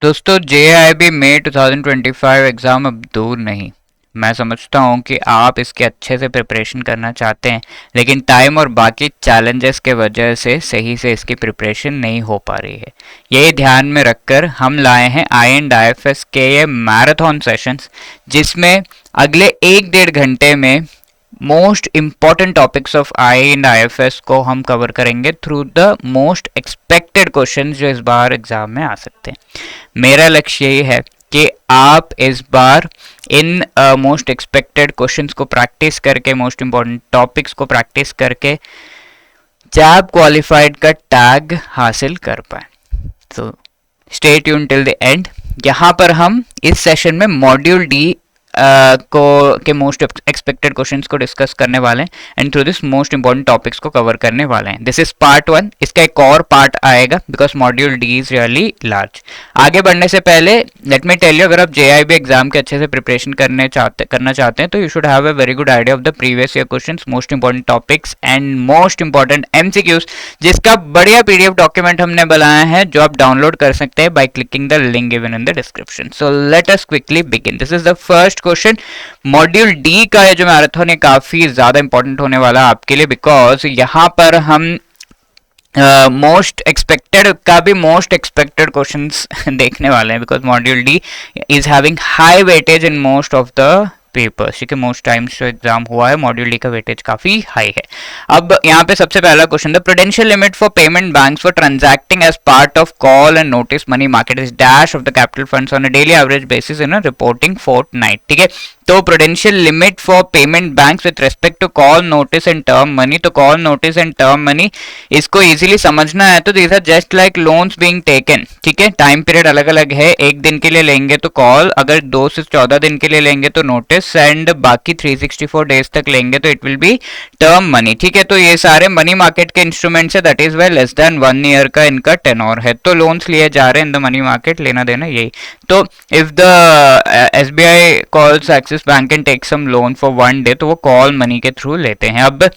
दोस्तों JIB में 2025 exam अब दूर नहीं। मैं समझता हूँ कि आप इसके अच्छे से प्रिपरेशन करना चाहते हैं, लेकिन टाइम और बाकी चैलेंजेस के वजह से सही से इसकी प्रिपरेशन नहीं हो पा रही है। यही ध्यान में रखकर हम लाए हैं IND-IFS के ये मैराथन सेशंस, जिसमें अगले 1-1.5 घंटे में most important topics of IND-IFS को हम कवर करेंगे through the most expected question जो इस बार एग्जाम में आ सकते हैं। मेरा लक्ष्य यही है कि आप इस बार इन मोस्ट एक्सपेक्टेड क्वेश्चंस को प्रैक्टिस करके, मोस्ट इम्पॉर्टेंट टॉपिक्स को प्रैक्टिस करके जैब क्वालिफाइड का टैग हासिल कर पाए। तो stay tune till the end. यहाँ पर हम इस सेशन में मॉड्यूल डी के मोस्ट एक्सपेक्टेड क्वेश्चंस को डिस्कस करने वाले हैं and through this most important topics को कवर करने वाले हैं। This is part 1। इसका एक और पार्ट आएगा because module D is really large. आगे बढ़ने से पहले लेट मी टेल यू, अगर आप JIB एग्जाम के अच्छे से प्रिपरेशन करना चाहते हैं तो you should have a very good idea of the previous year questions, most important topics and most important MCQs, जिसका बढ़िया PDF डॉक्यूमेंट हमने बनाया है जो आप डाउनलोड कर सकते हैं by clicking the link given in the description. So let us quickly begin. This is the first question. Module D का ये जो मैराथन है काफी ज्यादा इंपॉर्टेंट होने वाला है आपके लिए, बिकॉज यहां पर हम मोस्ट एक्सपेक्टेड का भी मोस्ट एक्सपेक्टेड क्वेश्चंस देखने वाले हैं, because module D is having high weightage in most of the papers. ठीक है, मोस्ट टाइम्स जो एग्जाम हुआ है मॉड्यूल डी का वेटेज काफी हाई है। अब यहाँ पे सबसे पहला question, the prudential limit for payment banks for transacting as part of call and notice money market is dash of the capital funds on a daily average basis in a reporting fortnight. ठीक है, तो prudential limit for payment banks with respect to call notice and term money. तो call notice and term money इसको easily समझना है तो these are just like loans being taken. ठीक है, टाइम पीरियड अलग अलग है, 1 दिन के लिए लेंगे तो कॉल, अगर 2 से 14 दिन के लिए लेंगे तो नोटिस, एंड बाकी 364 डेज तक लेंगे तो it will be term money. ठीक है, तो ये सारे मनी मार्केट के इंस्ट्रूमेंट्स है, that is well less than 1 year का इनका टेनोर है, तो लोन्स लिए जा रहे हैं इन द मनी मार्केट, लेना देना यही। तो if the SBI calls Axis bank and take some loan for 1 day, तो वो कॉल मनी के थ्रू लेते हैं। अब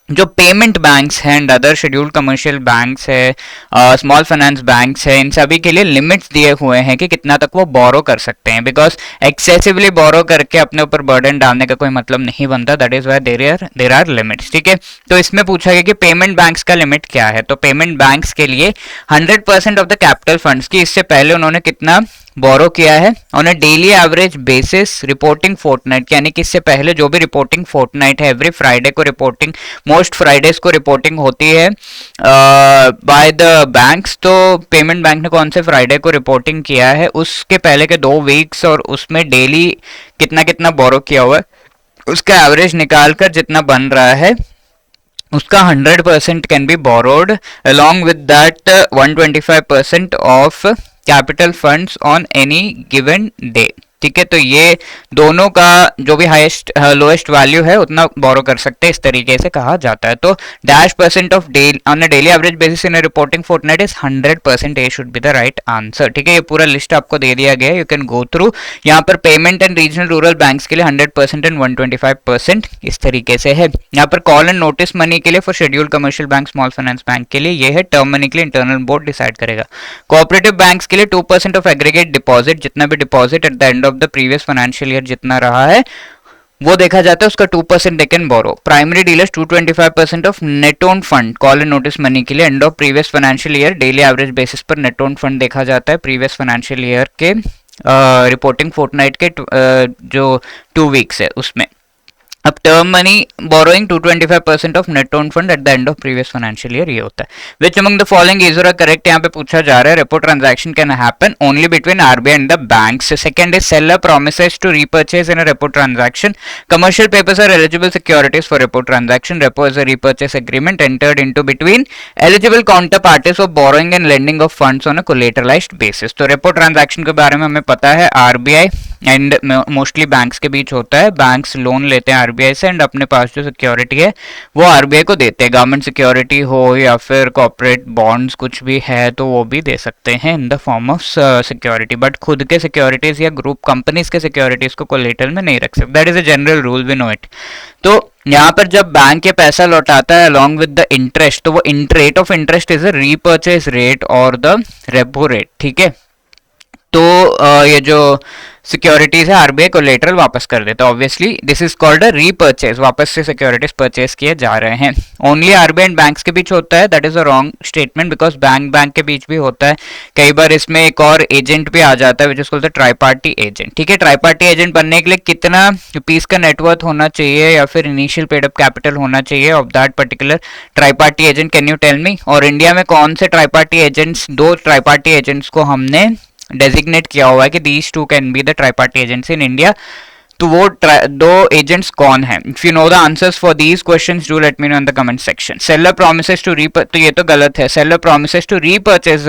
जो पेमेंट बैंक्स हैं and other scheduled commercial banks है, स्मॉल फाइनेंस बैंक्स है, इन सभी के लिए लिमिट्स दिए हुए हैं कि कितना तक वो बोरो कर सकते हैं, बिकॉज एक्सेसिवली बोरो करके अपने ऊपर बर्डन डालने का कोई मतलब नहीं बनता, that is why there are limits. ठीक है, तो इसमें पूछा गया कि पेमेंट बैंक्स का लिमिट क्या है। तो पेमेंट बैंक्स के लिए 100% ऑफ द कैपिटल फंड्स की, इससे पहले उन्होंने कितना बोरो किया है on a daily average basis reporting fortnight, यानी कि इससे पहले जो भी रिपोर्टिंग फोर्टनाइट है, एवरी फ्राइडे को रिपोर्टिंग, मोस्ट फ्राइडेज को रिपोर्टिंग होती है बाय द बैंक्स। तो पेमेंट बैंक ने कौन से फ्राइडे को रिपोर्टिंग किया है, उसके पहले के 2 वीक्स और उसमें डेली कितना कितना बोरो किया हुआ है, उसका एवरेज निकालकर जितना बन रहा है उसका 100% can be borrowed along with that 125% of capital funds on any given day। ठीक है, तो ये दोनों का जो भी हाईएस्ट लोएस्ट वैल्यू है उतना बोरो कर सकते हैं, इस तरीके से कहा जाता है। तो -% of daily on a daily average basis in reporting fortnight is 100%, A should be the right answer. ठीक है, ये पूरा लिस्ट आपको दे दिया गया है, यू कैन गो थ्रू। यहाँ पर payment and regional rural banks के लिए 100% एंड 125% इस तरीके से है। यहाँ पर कॉल एंड नोटिस मनी के लिए for scheduled commercial bank, small finance bank के लिए ये है, टर्म मनी के लिए इंटरनल बोर्ड डिसाइड करेगा। कोऑपरेटिव बैंक्स के लिए 2% ऑफ एग्रीगेट डिपॉजिट, जितना भी deposit at the end of the previous financial year जितना रहा है वो देखा जाता है, उसका 2% they can borrow. Primary dealers 225% of net owned fund call and notice money के लिए end of previous financial year daily average basis पर नेट ओन फंड देखा जाता है प्रीवियस फाइनेंशियल ईयर के रिपोर्टिंग फोर्टनाइट के जो 2 वीक्स है उसमें। अब term money borrowing 225% of net owned fund eight the end of previous financial year, ये होता है। Which among the following is और करेक्ट, यहाँ पे पूछा जा रहा है। Repo transaction can happen only between RBI and the banks. Second is seller promises to repurchase in a repo transaction. Commercial papers are eligible securities for repo transaction. Repo is a repurchase agreement entered into between eligible counterparties for borrowing and lending of funds on a collateralized basis. तो repo transaction के बारे में हमें पता है, RBI and mostly banks के बीच होता है। बैंक्स लोन लेते हैं RBI से एंड अपने पास जो सिक्योरिटी है वो RBI को देते हैं। गवर्नमेंट सिक्योरिटी हो या फिर कॉर्पोरेट बॉन्ड्स कुछ भी है तो वो भी दे सकते हैं in the form of security, but खुद के सिक्योरिटीज या ग्रुप कंपनीज के सिक्योरिटीज को कोलेटरल में नहीं रख सकते, that is a general rule, we know it. तो यहाँ पर जब बैंक ये पैसा लौटाता है अलॉन्ग विद द इंटरेस्ट, तो वो rate of interest is a repurchase rate और द रेपो रेट। ठीक है, तो ये जो सिक्योरिटीज है आरबीआई कोलेटरल वापस कर देता है। Obviously this is called a repurchase, वापस से सिक्योरिटीज परचेज किए जा रहे हैं। ओनली आरबीआई एंड बैंक्स के बीच होता है, that is a wrong statement, because bank के बीच भी होता है। कई बार इसमें एक और एजेंट भी आ जाता है which is called the tri party agent. ठीक है, ट्राई पार्टी एजेंट बनने के लिए कितना रुपीस का नेटवर्थ होना चाहिए या फिर इनिशियल पेड अप कैपिटल होना चाहिए of that particular tri party agent, can you tell me? और इंडिया में कौन से ट्राई पार्टी एजेंट्स, दो ट्राई पार्टी एजेंट्स को हमने डेजिग्नेट किया हुआ है कि these two can be the tri party agents in India, तो वो दो एजेंट्स कौन है? If you know the answers for these questions do let me know in the comment section. Seller promises to तो ये तो गलत है, seller promises to repurchase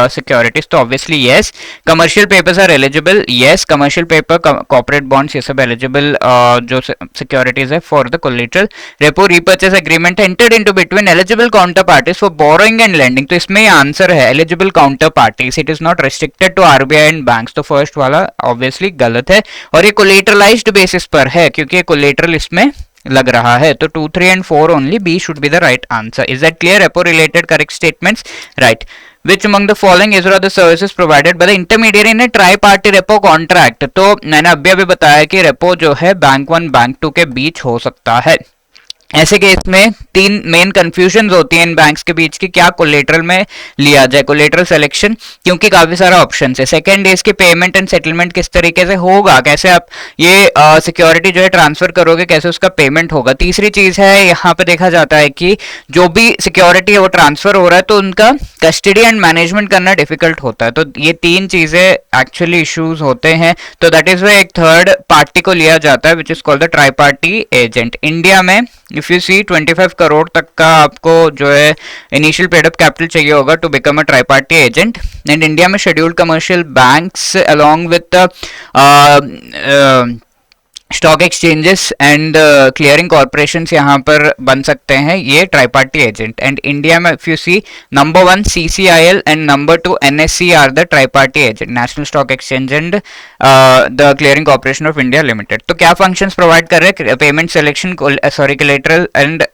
securities, तो obviously yes. Commercial papers are eligible, yes, commercial paper, corporate bonds, ये सब eligible जो securities है for the collateral. Repo repurchase agreement entered into between eligible counterparties for borrowing and lending, तो इसमें answer है eligible counterparties, it is not restricted to RBI and banks, तो first वाला obviously गलत है। और ये कोलेटरलाइज्ड बेसिस पर है क्योंकि कोलेटरल इसमें लग रहा है, तो 2, 3 and 4 only, B should be the right answer. Is that clear? Repo related correct statements, right? Which among the following is the services provided by the intermediary in a tri-party repo contract? तो मैंने अभी बताया कि repo जो है bank 1 bank 2 के बीच हो सकता है। ऐसे केस में तीन मेन कंफ्यूजन होती हैं इन बैंक्स के बीच की, क्या कोलेटरल में लिया जाए, कोलेटरल सिलेक्शन, क्योंकि काफी सारा ऑप्शन है। सेकंड है इसके पेमेंट एंड सेटलमेंट किस तरीके से होगा, कैसे आप ये सिक्योरिटी जो है ट्रांसफर करोगे, कैसे उसका पेमेंट होगा। तीसरी चीज है यहाँ पे देखा जाता है कि जो भी सिक्योरिटी है वो ट्रांसफर हो रहा है तो उनका कस्टडी एंड मैनेजमेंट करना डिफिकल्ट होता है, तो ये तीन चीजें एक्चुअली इश्यूज होते हैं, तो दैट इज वे एक थर्ड पार्टी को लिया जाता है which is called the tri party agent. India में इफ यू सी 25 करोड़ तक का आपको जो है इनिशियल पेड अप कैपिटल चाहिए होगा to become a tri party agent, and India में scheduled commercial banks along with stock exchanges and clearing corporations यहाँ पर बन सकते हैं ये tri party agent. And India में if you see number 1 CCIL and number 2 NSE are the tri party agent, national stock exchange and the clearing corporation of India limited. तो क्या functions provide कर रहे हैं? Payment selection, collateral and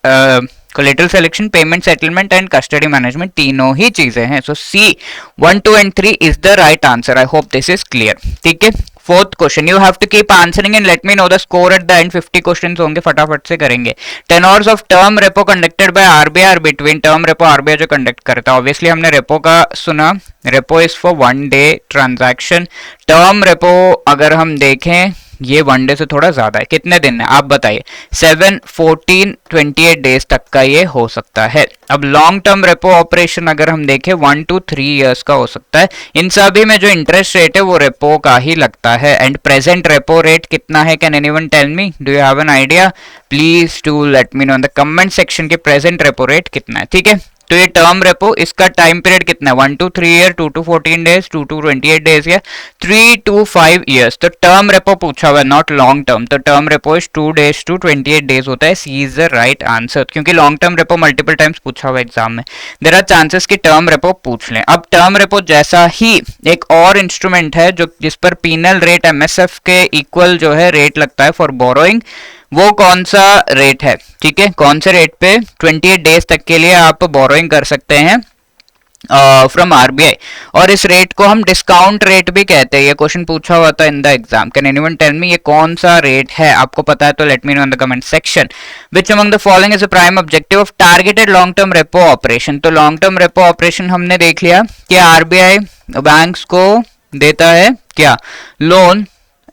collateral selection, payment settlement and custody management, तीनों ही चीजें हैं। So C 1, 2 and 3 is the right answer. I hope this is clear. ठीक है, fourth question, you have to keep answering and let me know the score at the end. 50 questions होंगे, फटाफट से करेंगे। Tenors of term repo conducted by RBI are between, term repo RBI जो conduct करता है, obviously हमने repo का सुना, repo is for 1 day transaction. Term repo अगर हम देखें ये 1 डे से थोड़ा ज्यादा है, कितने दिन है आप बताइए? 7, 14, 28 डेज तक का ये हो सकता है। अब लॉन्ग टर्म रेपो ऑपरेशन अगर हम देखें 1 to 3 इयर्स का हो सकता है। इन सभी में जो इंटरेस्ट रेट है वो रेपो का ही लगता है। एंड प्रेजेंट रेपो रेट कितना है? Can anyone tell me? Do you have an idea? Please do let me know in the comment section के प्रेजेंट रेपो रेट कितना है। ठीक है, तो ये टर्म रेपो, इसका टाइम पीरियड कितना है? 1 to 3 year, 2 to 14 days, 2 to 28 days या 3 to 5 ईयर्स। तो टर्म रेपो पूछा हुआ है, नॉट लॉन्ग टर्म, तो term repo is 2 days to 28 days होता है। सी इज द राइट आंसर, क्योंकि long term repo multiple times पूछा हुआ एग्जाम में, देयर आर चांसेस कि टर्म रेपो पूछ लें। अब टर्म रेपो जैसा ही एक और इंस्ट्रूमेंट है जो जिस पर पीनल रेट MSF के इक्वल जो है रेट लगता है फॉर बोरोइंग, वो कौन सा रेट है? ठीक है, कौन से रेट पे 28 डेज तक के लिए आप बोरोइंग कर सकते हैं फ्रॉम आरबीआई, और इस रेट को हम डिस्काउंट रेट भी कहते हैं। ये क्वेश्चन पूछा हुआ था in the exam. Can anyone tell me ये कौन सा रेट है? आपको पता है तो let me know in the comment section. Which among the following is a prime objective of targeted long term repo operation? तो लॉन्ग टर्म रेपो ऑपरेशन हमने देख लिया कि आरबीआई बैंक्स को देता है क्या? लोन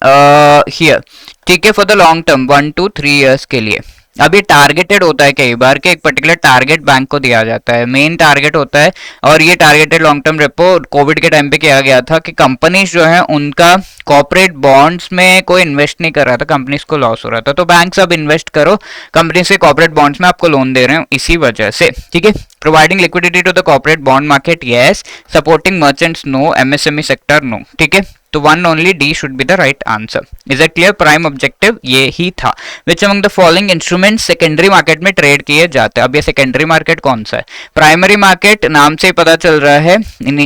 हियर, ठीक है, for the long term 1 to 3 years के लिए। अब ये टारगेटेड होता है कई बार कि एक पर्टिकुलर टारगेट बैंक को दिया जाता है, मेन टारगेट होता है। और ये targeted long term repo Covid के टाइम पे किया गया था कि कंपनीज जो है उनका कॉर्पोरेट बॉन्ड्स में कोई इन्वेस्ट नहीं कर रहा था, कंपनीज को लॉस हो रहा था, तो बैंक अब इन्वेस्ट करो कंपनी से कॉर्पोरेट बॉन्ड्स में, आपको लोन दे रहे हैं इसी वजह से। ठीक है, providing liquidity to the corporate bond market, yes. Supporting merchants, no. MSME sector, no. ठीक है, तो 1 only D should be the right answer. Is that clear? Prime objective ये ही था। Which among the following instruments secondary market में trade किए जाते हैं? अब ये सेकेंडरी मार्केट कौन सा है? प्राइमरी मार्केट नाम से ही पता चल रहा है,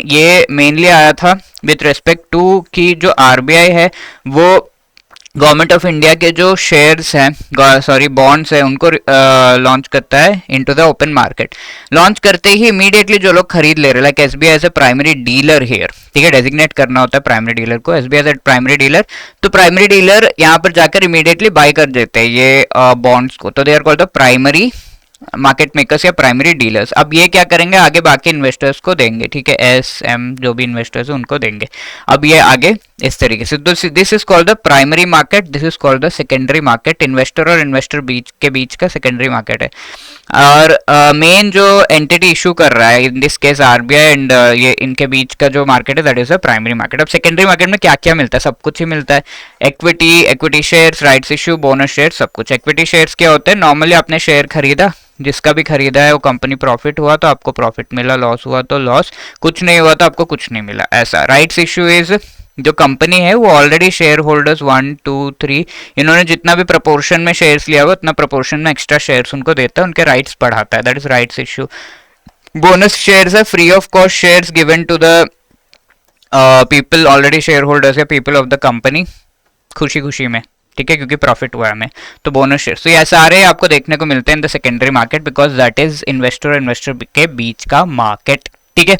ये मेनली आया था विथ रेस्पेक्ट टू कि जो आरबीआई है वो गवर्नमेंट ऑफ इंडिया के जो शेयर्स हैं, सॉरी बॉन्ड्स हैं, उनको लॉन्च करता है into the open market. Launch करते ही इमीडिएटली जो लोग खरीद ले रहे, like SBI as a primary dealer here, ठीक है, डेजिग्नेट करना होता है प्राइमरी डीलर को, SBI as a primary dealer. तो प्राइमरी डीलर यहाँ पर जाकर इमीडिएटली बाय कर देते हैं ये बॉन्ड्स को, तो they are called the primary market makers या प्राइमरी डीलर्स। अब ये क्या करेंगे, आगे बाकी इन्वेस्टर्स को देंगे, ठीक है, एस एम जो भी इन्वेस्टर्स है उनको देंगे। अब ये आगे इस तरीके से, तो this is called the primary market, this is called the secondary market. Investor और इन्वेस्टर बीच का सेकेंडरी मार्केट है। और मेन जो एंटिटी इशू कर रहा है, in this case RBI and ये इनके बीच का जो मार्केट है that is the primary market. अब सेकेंडरी मार्केट में क्या क्या मिलता है, सब कुछ ही मिलता है, equity shares, rights issue, bonus share, सब कुछ। इक्विटी शेयर्स क्या होते हैं, नॉर्मली आपने शेयर खरीदा, जिसका भी खरीदा है वो कंपनी प्रॉफिट हुआ तो आपको प्रॉफिट मिला, लॉस हुआ तो लॉस, कुछ नहीं हुआ तो आपको कुछ नहीं मिला, ऐसा। राइट्स इश्यू इज जो कंपनी है वो ऑलरेडी शेयर होल्डर्स 1 2 3 इन्होंने जितना भी प्रपोर्शन में शेयर्स लिया हुआ उतना प्रपोर्शन में एक्स्ट्रा शेयर्स उनको देता है, उनके राइट्स बढ़ाता है, that is rights issue. Bonus shares है free of cost shares given to the people already shareholders या पीपल ऑफ द कंपनी, खुशी खुशी में, ठीक है, क्योंकि प्रॉफिट हुआ है हमें, तो बोनस शेयर। तो ये सारे आपको देखने को मिलते हैं in the secondary market because that is investor और इन्वेस्टर के बीच का मार्केट, ठीक है।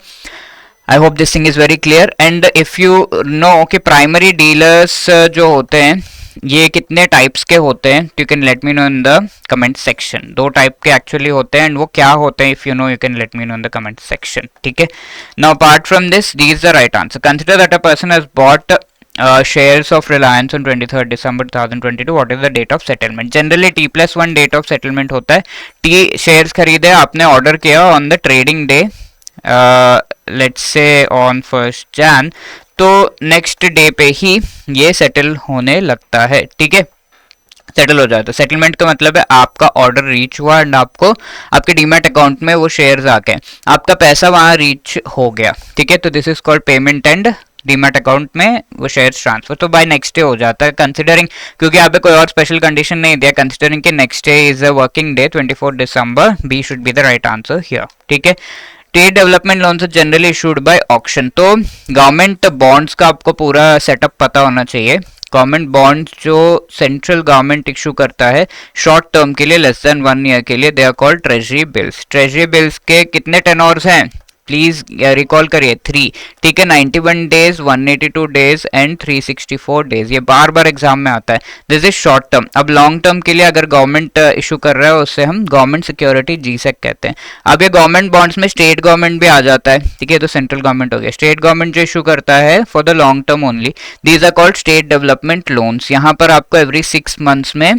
I hope this thing is very clear. And if you no कि प्राइमरी डीलर्स जो होते हैं ये कितने टाइप्स के होते हैं, you can let me know in the comment section. 2 type के एक्चुअली होते हैं, एंड वो क्या होते हैं, if you know you can let me know in the comment section, ठीक है। Now apart from this, this is the right answer. Consider that a person has bot shares of Reliance on 23rd December 2022. What is the date of settlement? Generally T+1 date of settlement होता है। T shares खरीदे आपने, order किया on the trading day, let's say on 1st Jan, तो next day पे ही ये settle होने लगता है, ठीक है, सेटल हो जाता है। सेटलमेंट का मतलब है आपका ऑर्डर रीच हुआ एंड आपको आपके डीमैट अकाउंट में वो शेयर्स आके आपका पैसा वहां रीच हो गया, ठीक है। तो this is called payment and demat account में वो शेयर्स ट्रांसफर, तो बाय नेक्स्ट डे हो जाता है, कंसिडरिंग, क्योंकि यहाँ पे कोई और स्पेशल कंडीशन नहीं दिया, कंसिडरिंग कि next day is a working day 24 December, B should be the right answer here, ठीक है। State development loans generally issued by auction, तो गवर्नमेंट बॉन्ड्स का आपको पूरा सेटअप पता होना चाहिए। गवर्नमेंट बॉन्ड्स जो सेंट्रल गवर्नमेंट इशू करता है शॉर्ट टर्म के लिए, लेस देन 1 ईयर के लिए, they are called treasury bills. Treasury bills के कितने टेनोर्स हैं, प्लीज रिकॉल करिए, 3, ठीक है, 91 डेज, 182 डेज एंड 364 डेज। ये बार बार एग्जाम में आता है, दिस इज शॉर्ट टर्म। अब लॉन्ग टर्म के लिए अगर गवर्नमेंट इशू कर रहा है उससे हम गवर्नमेंट सिक्योरिटी जीसेक कहते हैं। अब ये गवर्नमेंट बॉन्ड्स में स्टेट गवर्नमेंट भी आ जाता है, ठीक है, तो सेंट्रल गवर्नमेंट हो गया। स्टेट गवर्नमेंट जो इशू करता है for the long term only, these are called state development loans. यहाँ पर आपको एवरी 6 मंथ्स में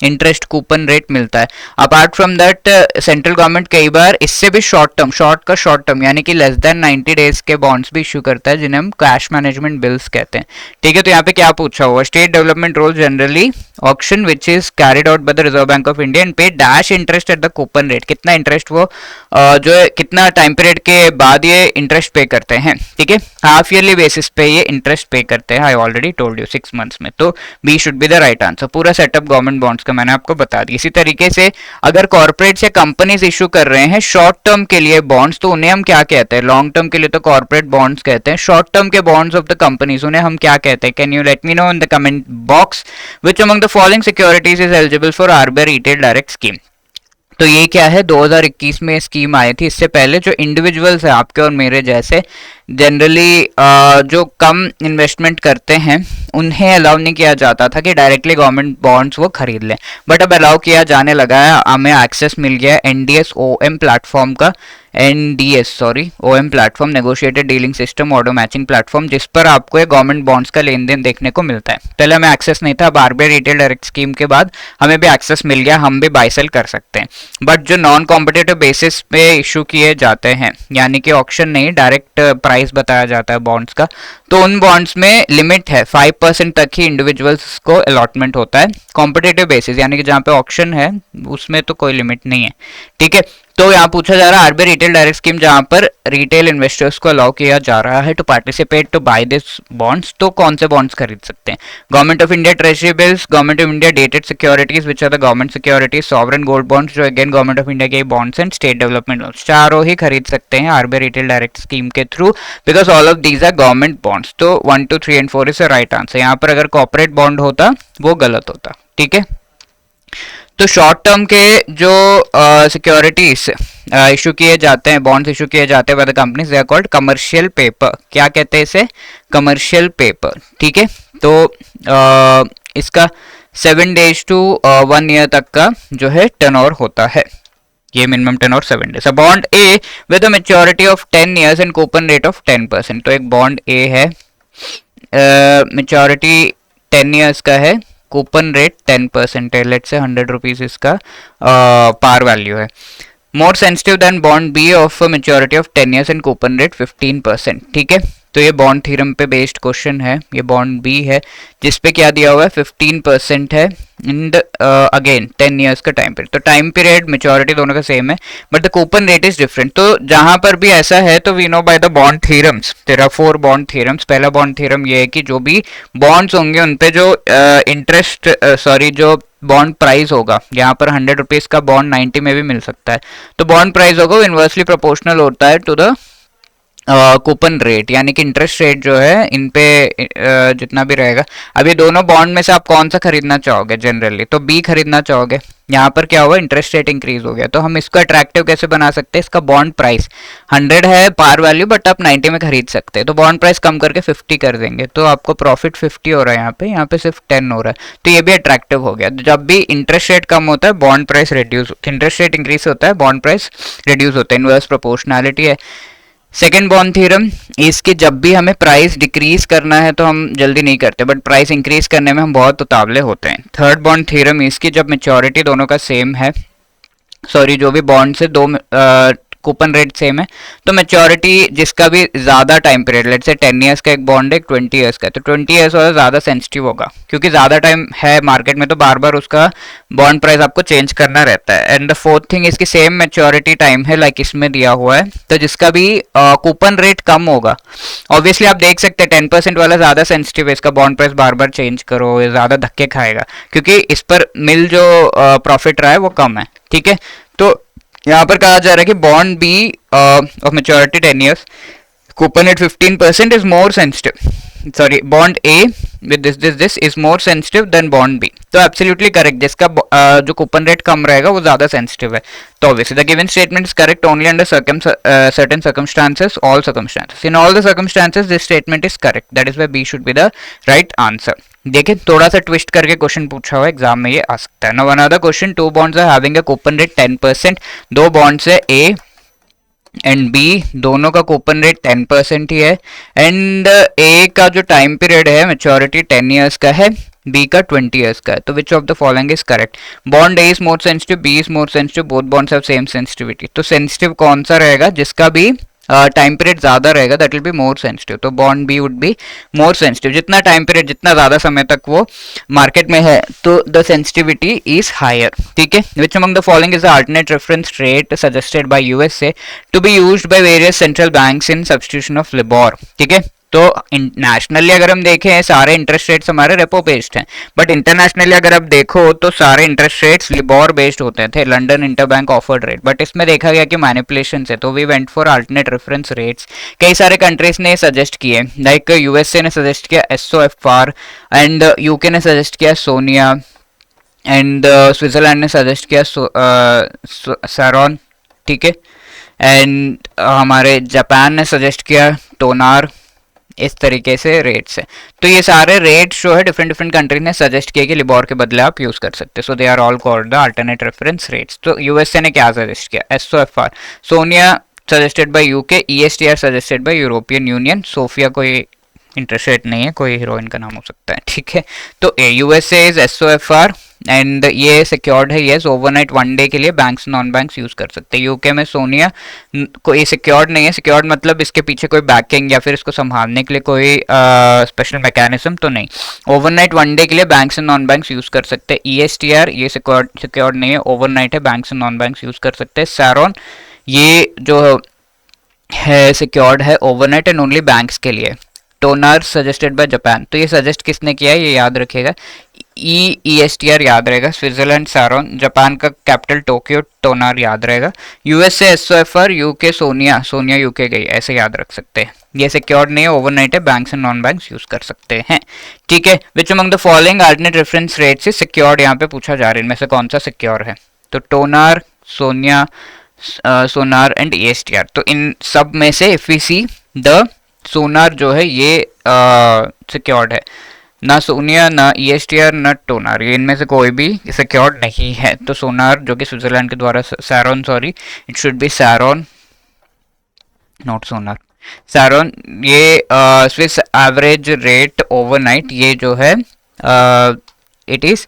इंटरेस्ट कूपन रेट मिलता है। Apart from that central government कई बार इससे भी शॉर्ट टर्म, शॉर्ट का शॉर्ट टर्म यानी कि लेस देन 90 डेज के बॉन्ड्स भी इशू करता है, जिन्हें हम कैश मैनेजमेंट बिल्स कहते हैं, ठीक है। तो यहाँ पे क्या पूछा हुआ, state development role generally auction which is carried out by the Reserve Bank of India and pay dash interest at the coupon rate. कितना इंटरेस्ट वो जो है कितना टाइम पीरियड के बाद ये इंटरेस्ट पे करते हैं, ठीक है, हाफ ईयरली बेसिस पे ये इंटरेस्ट पे करते हैं। I already told you 6 months में, तो B should be the right answer. पूरा सेटअप गवर्नमेंट बॉन्ड्स का मैंने आपको बता दिया। इसी तरीके से अगर कॉर्पोरेट्स या कंपनीज इशू कर रहे हैं शॉर्ट टर्म के लिए बॉन्ड्स, तो उन्हें हम क्या कहते हैं, लॉन्ग टर्म के लिए तो कॉर्पोरेट बॉन्ड्स कहते हैं, शॉर्ट टर्म के बॉन्ड्स ऑफ द कंपनीज उन्हें हम क्या कहते हैं, can you let me know in the comment box which among the following securities is eligible for RBI retail direct scheme. तो ये क्या है, 2021 में स्कीम आई थी। इससे पहले जो इंडिविजुअल्स है आपके और मेरे जैसे, जनरली जो कम इन्वेस्टमेंट करते हैं उन्हें अलाउ नहीं किया जाता था कि डायरेक्टली गवर्नमेंट बॉन्ड्स वो खरीद लें, बट अब अलाउ किया जाने लगा है। हमें एक्सेस मिल गया है एनडीएस ओएम प्लेटफॉर्म का, OM platform, negotiated dealing system auto matching platform, जिस पर आपको गवर्नमेंट बॉन्ड्स का लेन देन देखने को मिलता है। पहले हमें एक्सेस नहीं था, अब आरबीआई रिटेल डायरेक्ट स्कीम के बाद हमें भी एक्सेस मिल गया, हम भी बाय सेल कर सकते हैं। बट जो नॉन कॉम्पिटिटिव बेसिस पे इशू किए जाते हैं, यानी कि ऑक्शन नहीं, डायरेक्ट प्राइस बताया जाता है बॉन्ड्स का, तो उन बॉन्ड्स में लिमिट है, 5% तक ही इंडिविजुअल्स को अलॉटमेंट होता है। कॉम्पिटिटिव बेसिस यानी कि जहाँ पे ऑक्शन है उसमें तो कोई लिमिट नहीं है, ठीक है। तो यहाँ पूछा जा रहा है आरबीआई रिटेल डायरेक्ट स्कीम जहां पर रिटेल इन्वेस्टर्स को अलाउ किया जा रहा है to participate to buy this bonds, तो कौन से बॉन्ड्स खरीद सकते हैं? Government of India treasury bills, government of India dated securities which are the government securities, sovereign gold bonds जो अगेन गवर्नमेंट ऑफ इंडिया के bonds and state development loans, चारों ही खरीद सकते हैं आरबीआई रिटेल डायरेक्ट स्कीम के through because all of these are government bonds. तो 1 2 3 and 4 is the right answer. यहाँ पर अगर कॉर्पोरेट बॉन्ड होता वो गलत होता। ठीक है, तो शॉर्ट टर्म के जो सिक्योरिटीज इशू किए जाते हैं, बॉन्ड्स इशू किए जाते हैं by the companies, they are called commercial paper. क्या कहते हैं इसे? Commercial paper. ठीक है, तो इसका 7 days to 1 year तक का जो है टर्नओवर होता है, ये minimum turnover 7 days। Bond A with a maturity of 10 years and coupon rate of 10%। तो एक बॉन्ड ए है, मैच्योरिटी 10 years का है, कूपन रेट 10% है, लेट्स से 100 रुपीज इसका पार वैल्यू है। More sensitive than bond B of maturity of 10 years and coupon rate 15%। ठीक है, तो ये बॉन्ड थ्योरम पे बेस्ड क्वेश्चन है। ये बॉन्ड बी है जिसपे क्या दिया हुआ है 15% है एंड अगेन 10 years का टाइम पीरियड। तो टाइम पीरियड मैच्योरिटी दोनों का सेम है but the coupon rate is different. तो जहां पर भी ऐसा है तो we know by the bond theorems, there are 4 bond theorems. पहला बॉन्ड थ्योरम ये है कि जो भी बॉन्ड्स होंगे उन पे जो इंटरेस्ट जो बॉन्ड प्राइस होगा, यहाँ पर 100 रुपीज का बॉन्ड 90 में भी मिल सकता है, तो बॉन्ड प्राइस होगा वो इनवर्सली प्रोपोर्शनल होता है टू द कूपन रेट, यानी कि इंटरेस्ट रेट जो है इन पे जितना भी रहेगा। अब ये दोनों बॉन्ड में से आप कौन सा खरीदना चाहोगे? जनरली तो बी खरीदना चाहोगे। यहाँ पर क्या हुआ, इंटरेस्ट रेट इंक्रीज हो गया, तो हम इसको अट्रैक्टिव कैसे बना सकते हैं? इसका बॉन्ड प्राइस 100 है पार वैल्यू बट आप 90 में खरीद सकते हैं, तो बॉन्ड प्राइस कम करके 50 कर देंगे, तो आपको प्रॉफिट 50 हो रहा है, यहाँ पे सिर्फ 10 हो रहा है, तो ये भी अट्रैक्टिव हो गया। जब भी इंटरेस्ट रेट कम होता है bond price reduce, interest rate increase होता है बॉन्ड प्राइस रिड्यूस होता है, इनवर्स प्रोपोर्शनैलिटी है। सेकेंड बॉन्ड थ्योरम, इसके जब भी हमें प्राइस डिक्रीज करना है तो हम जल्दी नहीं करते बट प्राइस इंक्रीज करने में हम बहुत उतावले होते हैं। थर्ड बॉन्ड थ्योरम, इसकी जब मैच्योरिटी दोनों का सेम है, सॉरी जो भी बॉन्ड से दो कूपन रेट सेम है, तो मैच्योरिटी जिसका भी ज्यादा time period, let's say 10 years का एक बॉन्ड है, 20 years का, तो 20 years वाला ज्यादा सेंसिटिव होगा क्योंकि ज्यादा टाइम है मार्केट में, तो बार बार उसका बॉन्ड प्राइस आपको चेंज करना रहता है। एंड द फोर्थ थिंग, इसकी सेम मैच्योरिटी टाइम है लाइक इसमें दिया हुआ है, तो जिसका भी कूपन रेट कम होगा, ऑब्वियसली आप देख सकते हैं 10% वाला ज्यादा सेंसिटिव है, इसका बॉन्ड प्राइस बार बार चेंज करो ज्यादा धक्के खाएगा क्योंकि इस पर मिल जो प्रॉफिट रहा है वो कम है। ठीक है, तो यहाँ पर कहा जा रहा है कि bond B of maturity 10 years, coupon rate 15% is more sensitive, sorry bond A with this is more sensitive than bond B. तो एब्सोल्युटली करेक्ट, जिसका जो कूपन रेट कम रहेगा वो ज्यादा सेंसिटिव है। तो obviously the given statement is correct only under certain circumstances, all circumstances, in all the circumstances this statement is correct, that is why B should be the right answer. देखिए थोड़ा सा twist करके question पूछा हुआ है, exam में ये आ सकता है। Now another question, 2 bonds are having a coupon rate 10%, 2 bonds है ए एंड बी, दोनों का कूपन रेट 10% ही है, एंड ए का जो टाइम पीरियड है मैच्योरिटी 10 years का है, बी का 20 years का है, तो which of the following is correct? Bond A is more sensitive, B is more sensitive, both bonds have same sensitivity, तो सेंसिटिव कौन सा रहेगा? जिसका भी टाइम पीरियड ज्यादा रहेगा that will be more sensitive, तो bond B would be more sensitive. जितना टाइम पीरियड, जितना ज्यादा समय तक वो मार्केट में है तो द सेंसिटिविटी इज हायर। ठीक है, which among the following is the alternate reference rate suggested by USA to be used by various central banks in substitution of LIBOR? ठीक है, तो नेशनली अगर हम देखें सारे इंटरेस्ट रेट्स हमारे रेपो बेस्ड हैं, बट इंटरनेशनली अगर आप देखो तो सारे इंटरेस्ट रेट्स लिबोर बेस्ड होते थे, London interbank offered rate, but इसमें देखा गया कि मैनिपुलेशन है, तो we went for alternate reference rates. कई सारे कंट्रीज ने सजेस्ट किए, लाइक यूएसए ने सजेस्ट किया SOFR, एंड यूके ने सजेस्ट किया सोनिया, एंड स्विट्जरलैंड ने सजेस्ट किया सैरॉन। ठीक है, एंड हमारे जापान ने सजेस्ट किया टोनार, इस तरीके से रेट्स है। तो ये सारे रेट्स जो है डिफरेंट डिफरेंट कंट्री ने सजेस्ट किया कि लिबोर के बदले आप यूज कर सकते हैं, so they are all called the alternate reference rates. तो यूएसए ने क्या सजेस्ट किया? SOFR, SONIA suggested by UK, ESTR suggested by European Union, Sophia कोई इंटरेस्ट रेट नहीं है, कोई हीरोइन का नाम हो सकता है। ठीक है, तो यूएसए इज SOFR, एंड ये सिक्योर्ड है, यस। ओवरनाइट 1 डे के लिए बैंक्स नॉन बैंक्स यूज कर सकते हैं। यूके में सोनिया कोई सिक्योर्ड नहीं है। सिक्योर्ड मतलब इसके पीछे कोई बैकिंग या फिर इसको संभालने के लिए कोई स्पेशल मैकेनिज्म तो नहीं। ओवरनाइट 1 डे के लिए banks and non banks use कर सकते हैं। ईएसटीआर ये सिक्योर्ड नहीं है, ओवरनाइट है, banks and non banks use कर सकते हैं। सैरोन ये जो है सिक्योर्ड है, ओवरनाइट एंड ओनली बैंक्स के लिए। टोनार सजेस्टेड बाय जापान, तो ये सजेस्ट किसने किया है ये याद रखिएगा। ईएसटीआर याद रहेगा। स्विट्जरलैंड सैरोन, जापान का कैपिटल टोक्यो, टोनार याद रहेगा। USA SOFR, UK SONIA, SONIA UK गई, ऐसे याद रख सकते हैं। ये सिक्योर्ड नहीं है, ओवरनाइट है, banks and non banks use कर सकते हैं। ठीक है, which among the following alternate reference rate से सिक्योर्ड यहाँ पे पूछा जा रहा है, इनमें से कौन सा सिक्योर है। तो टोनार, सोनिया, सोनार एंड ईएसटीआर, तो इन सब में से इफ वी सी द सोनार जो है ये सिक्योर्ड है। ना सोनिया, ना ईएसटीआर, ना टोनार, ये इनमें से कोई भी सिक्योर्ड नहीं है। तो सोनार जो कि स्विट्जरलैंड के द्वारा, SARON sorry, it should be SARON not SONAR, SARON. ये स्विस एवरेज रेट ओवरनाइट, ये जो है it is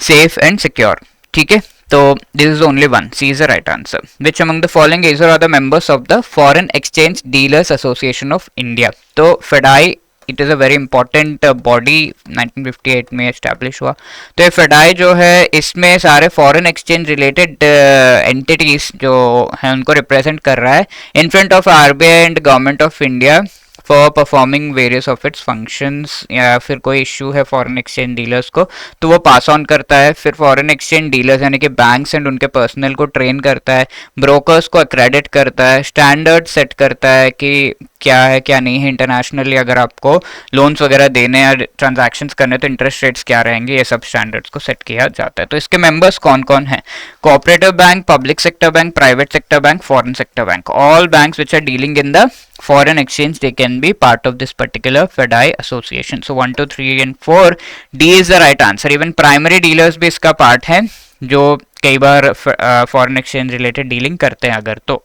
safe and secure. ठीक है, तो this is only one. C is the right answer. Which among the following is or are the members of the Foreign Exchange Dealers Association of India? तो FEDAI it is a very important body, 1958 में establish हुआ। तो ये FEDAI जो है इसमें सारे foreign exchange related entities जो हैं उनको रिप्रेजेंट कर रहा है in front of RBI and government of India for performing various of its functions. या फिर कोई इशू है फॉरेन एक्सचेंज डीलर्स को तो वो पास ऑन करता है। फिर फॉरेन एक्सचेंज डीलर्स यानी कि बैंक्स एंड उनके पर्सनल को ट्रेन करता है, ब्रोकर्स को क्रेडिट करता है, स्टैंडर्ड सेट करता है कि क्या है क्या नहीं है इंटरनेशनली, अगर आपको लोन्स वगैरह देने या ट्रांजैक्शंस करने तो इंटरेस्ट रेट्स क्या रहेंगे, ये सब स्टैंडर्ड्स को सेट किया जाता है। तो इसके मेंबर्स कौन कौन हैं? Cooperative bank, public sector bank, private sector bank, foreign sector bank. All banks which are dealing in the foreign exchange they can be part of this particular FEDI association. So 1 2 3 and 4 D is the right answer. Even primary dealers भी इसका part है जो कई बार foreign exchange related dealing करते हैं अगर तो।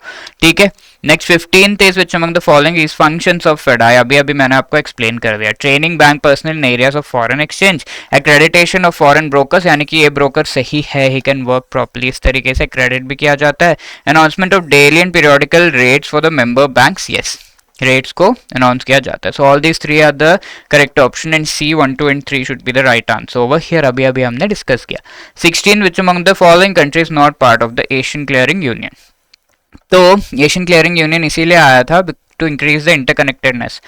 ठीक है, next 15th is which among the following is functions of FEDAI. अभी मैंने आपको एक्सप्लेन कर दिया। Training bank personnel in areas of foreign exchange, accreditation of foreign brokers यानी कि ये ब्रोकर सही है, ही कैन वर्क प्रॉपर्ली, इस तरीके से क्रेडिट भी किया जाता है। Announcement of daily and periodical rates for the member banks, yes, rates को अनाउंस किया जाता है। So all these 3 are the correct option and C 1 2 and 3 should be the right answer over here. अभी हमने डिस्कस किया। 16 which among the following countries not part of the Asian clearing union. तो Asian clearing union इसीलिए आया था to increase the interconnectedness.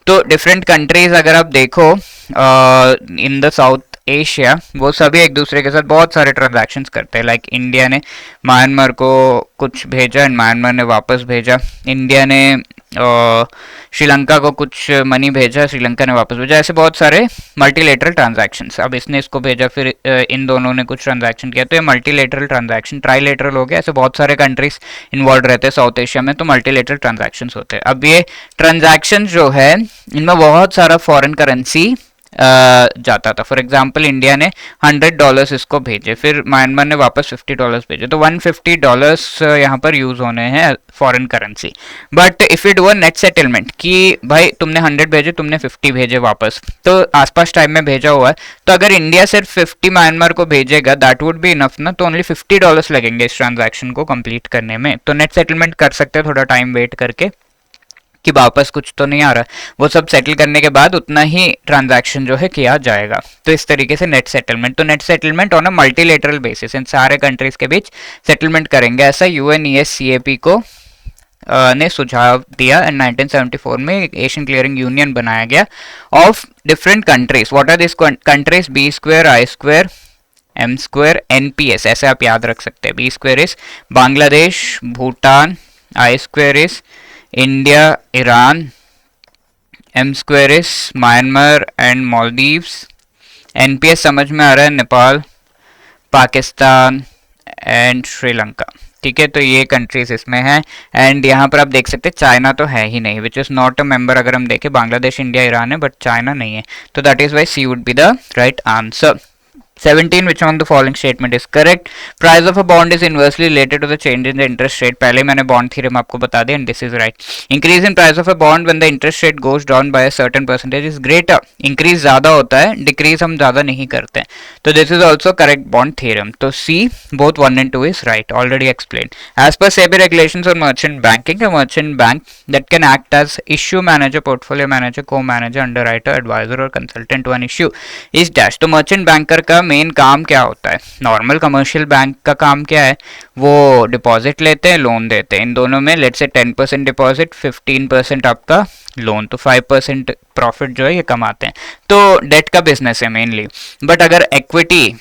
तो different countries अगर आप देखो इन द साउथ एशिया, वो सभी एक दूसरे के साथ बहुत सारे ट्रांजैक्शंस करते हैं। लाइक इंडिया ने म्यांमार को कुछ भेजा एंड म्यांमार ने वापस भेजा, इंडिया ने श्रीलंका को कुछ मनी भेजा, श्रीलंका ने वापस भेजा, ऐसे बहुत सारे मल्टीलेटरल ट्रांजैक्शंस। अब इसने इसको भेजा, फिर इन दोनों ने कुछ ट्रांजैक्शन किया, तो ये मल्टीलेटरल ट्रांजैक्शन, ट्राईलेटरल हो गया। ऐसे बहुत सारे कंट्रीज इन्वॉल्व रहते हैं साउथ एशिया में, तो मल्टीलेटरल ट्रांजैक्शंस होते हैं। अब ये ट्रांजैक्शन जो है इनमें बहुत सारा फॉरेन करेंसी जाता था। फॉर एग्जाम्पल इंडिया ने $100 इसको भेजे, फिर म्यांमार ने वापस $50 भेजे, तो $150 यहाँ पर यूज होने हैं foreign currency. But if it were net settlement कि भाई तुमने 100 भेजे, तुमने 50 भेजे वापस, तो आसपास टाइम में भेजा हुआ है, तो अगर इंडिया सिर्फ 50 म्यांमार को भेजेगा दैट वुड बी इनफ ना, तो ओनली $50 लगेंगे इस ट्रांजैक्शन को कंप्लीट करने में। तो नेट सेटलमेंट कर सकते हैं थोड़ा टाइम वेट करके कि वापस कुछ तो नहीं आ रहा, वो सब सेटल करने के बाद उतना ही ट्रांजैक्शन जो है किया जाएगा। तो इस तरीके से नेट सेटलमेंट, तो net settlement on a multilateral basis इन सारे कंट्रीज के बीच सेटलमेंट करेंगे, ऐसा UNESCAP को ने सुझाव दिया। एंड 1974 में एशियन क्लियरिंग यूनियन बनाया गया of different countries. What are this countries? B square, I square, M square, NPS, ऐसे आप याद रख सकते हैं। B square is Bangladesh, Bhutan, I square is India, Iran, M square is Myanmar and Maldives, NPS समझ में आ रहा है, नेपाल, पाकिस्तान एंड श्रीलंका। ठीक है, तो ये कंट्रीज इसमें हैं। एंड यहाँ पर आप देख सकते हैं चाइना तो है ही नहीं, which is not a member. अगर हम देखें बांग्लादेश, इंडिया, ईरान है, बट चाइना नहीं है, तो that is why C would be the right answer. 17 which among the following statement is correct? Price of a bond is inversely related to the change in the interest rate. पहले मैंने bond theorem आपको बता दिया and this is right. Increase in price of a bond when the interest rate goes down by a certain percentage is greater. Increase ज़्यादा होता है, decrease हम ज़्यादा नहीं करते हैं. तो this is also correct bond theorem. तो C both 1 and 2 is right. Already explained. As per SEBI regulations on merchant banking, a merchant bank that can act as issue manager, portfolio manager, co-manager, underwriter, advisor और consultant to an issue is dash. तो merchant banker का main काम क्या होता है? Normal commercial bank का काम क्या है? वो डिपॉजिट लेते हैं, लोन देते हैं. इन दोनों में लेट्स से 10% डिपॉजिट, 15% आपका लोन, तो 5% प्रॉफिट जो है ये कमाते हैं. तो डेट का बिजनेस है मेनली. बट अगर इक्विटी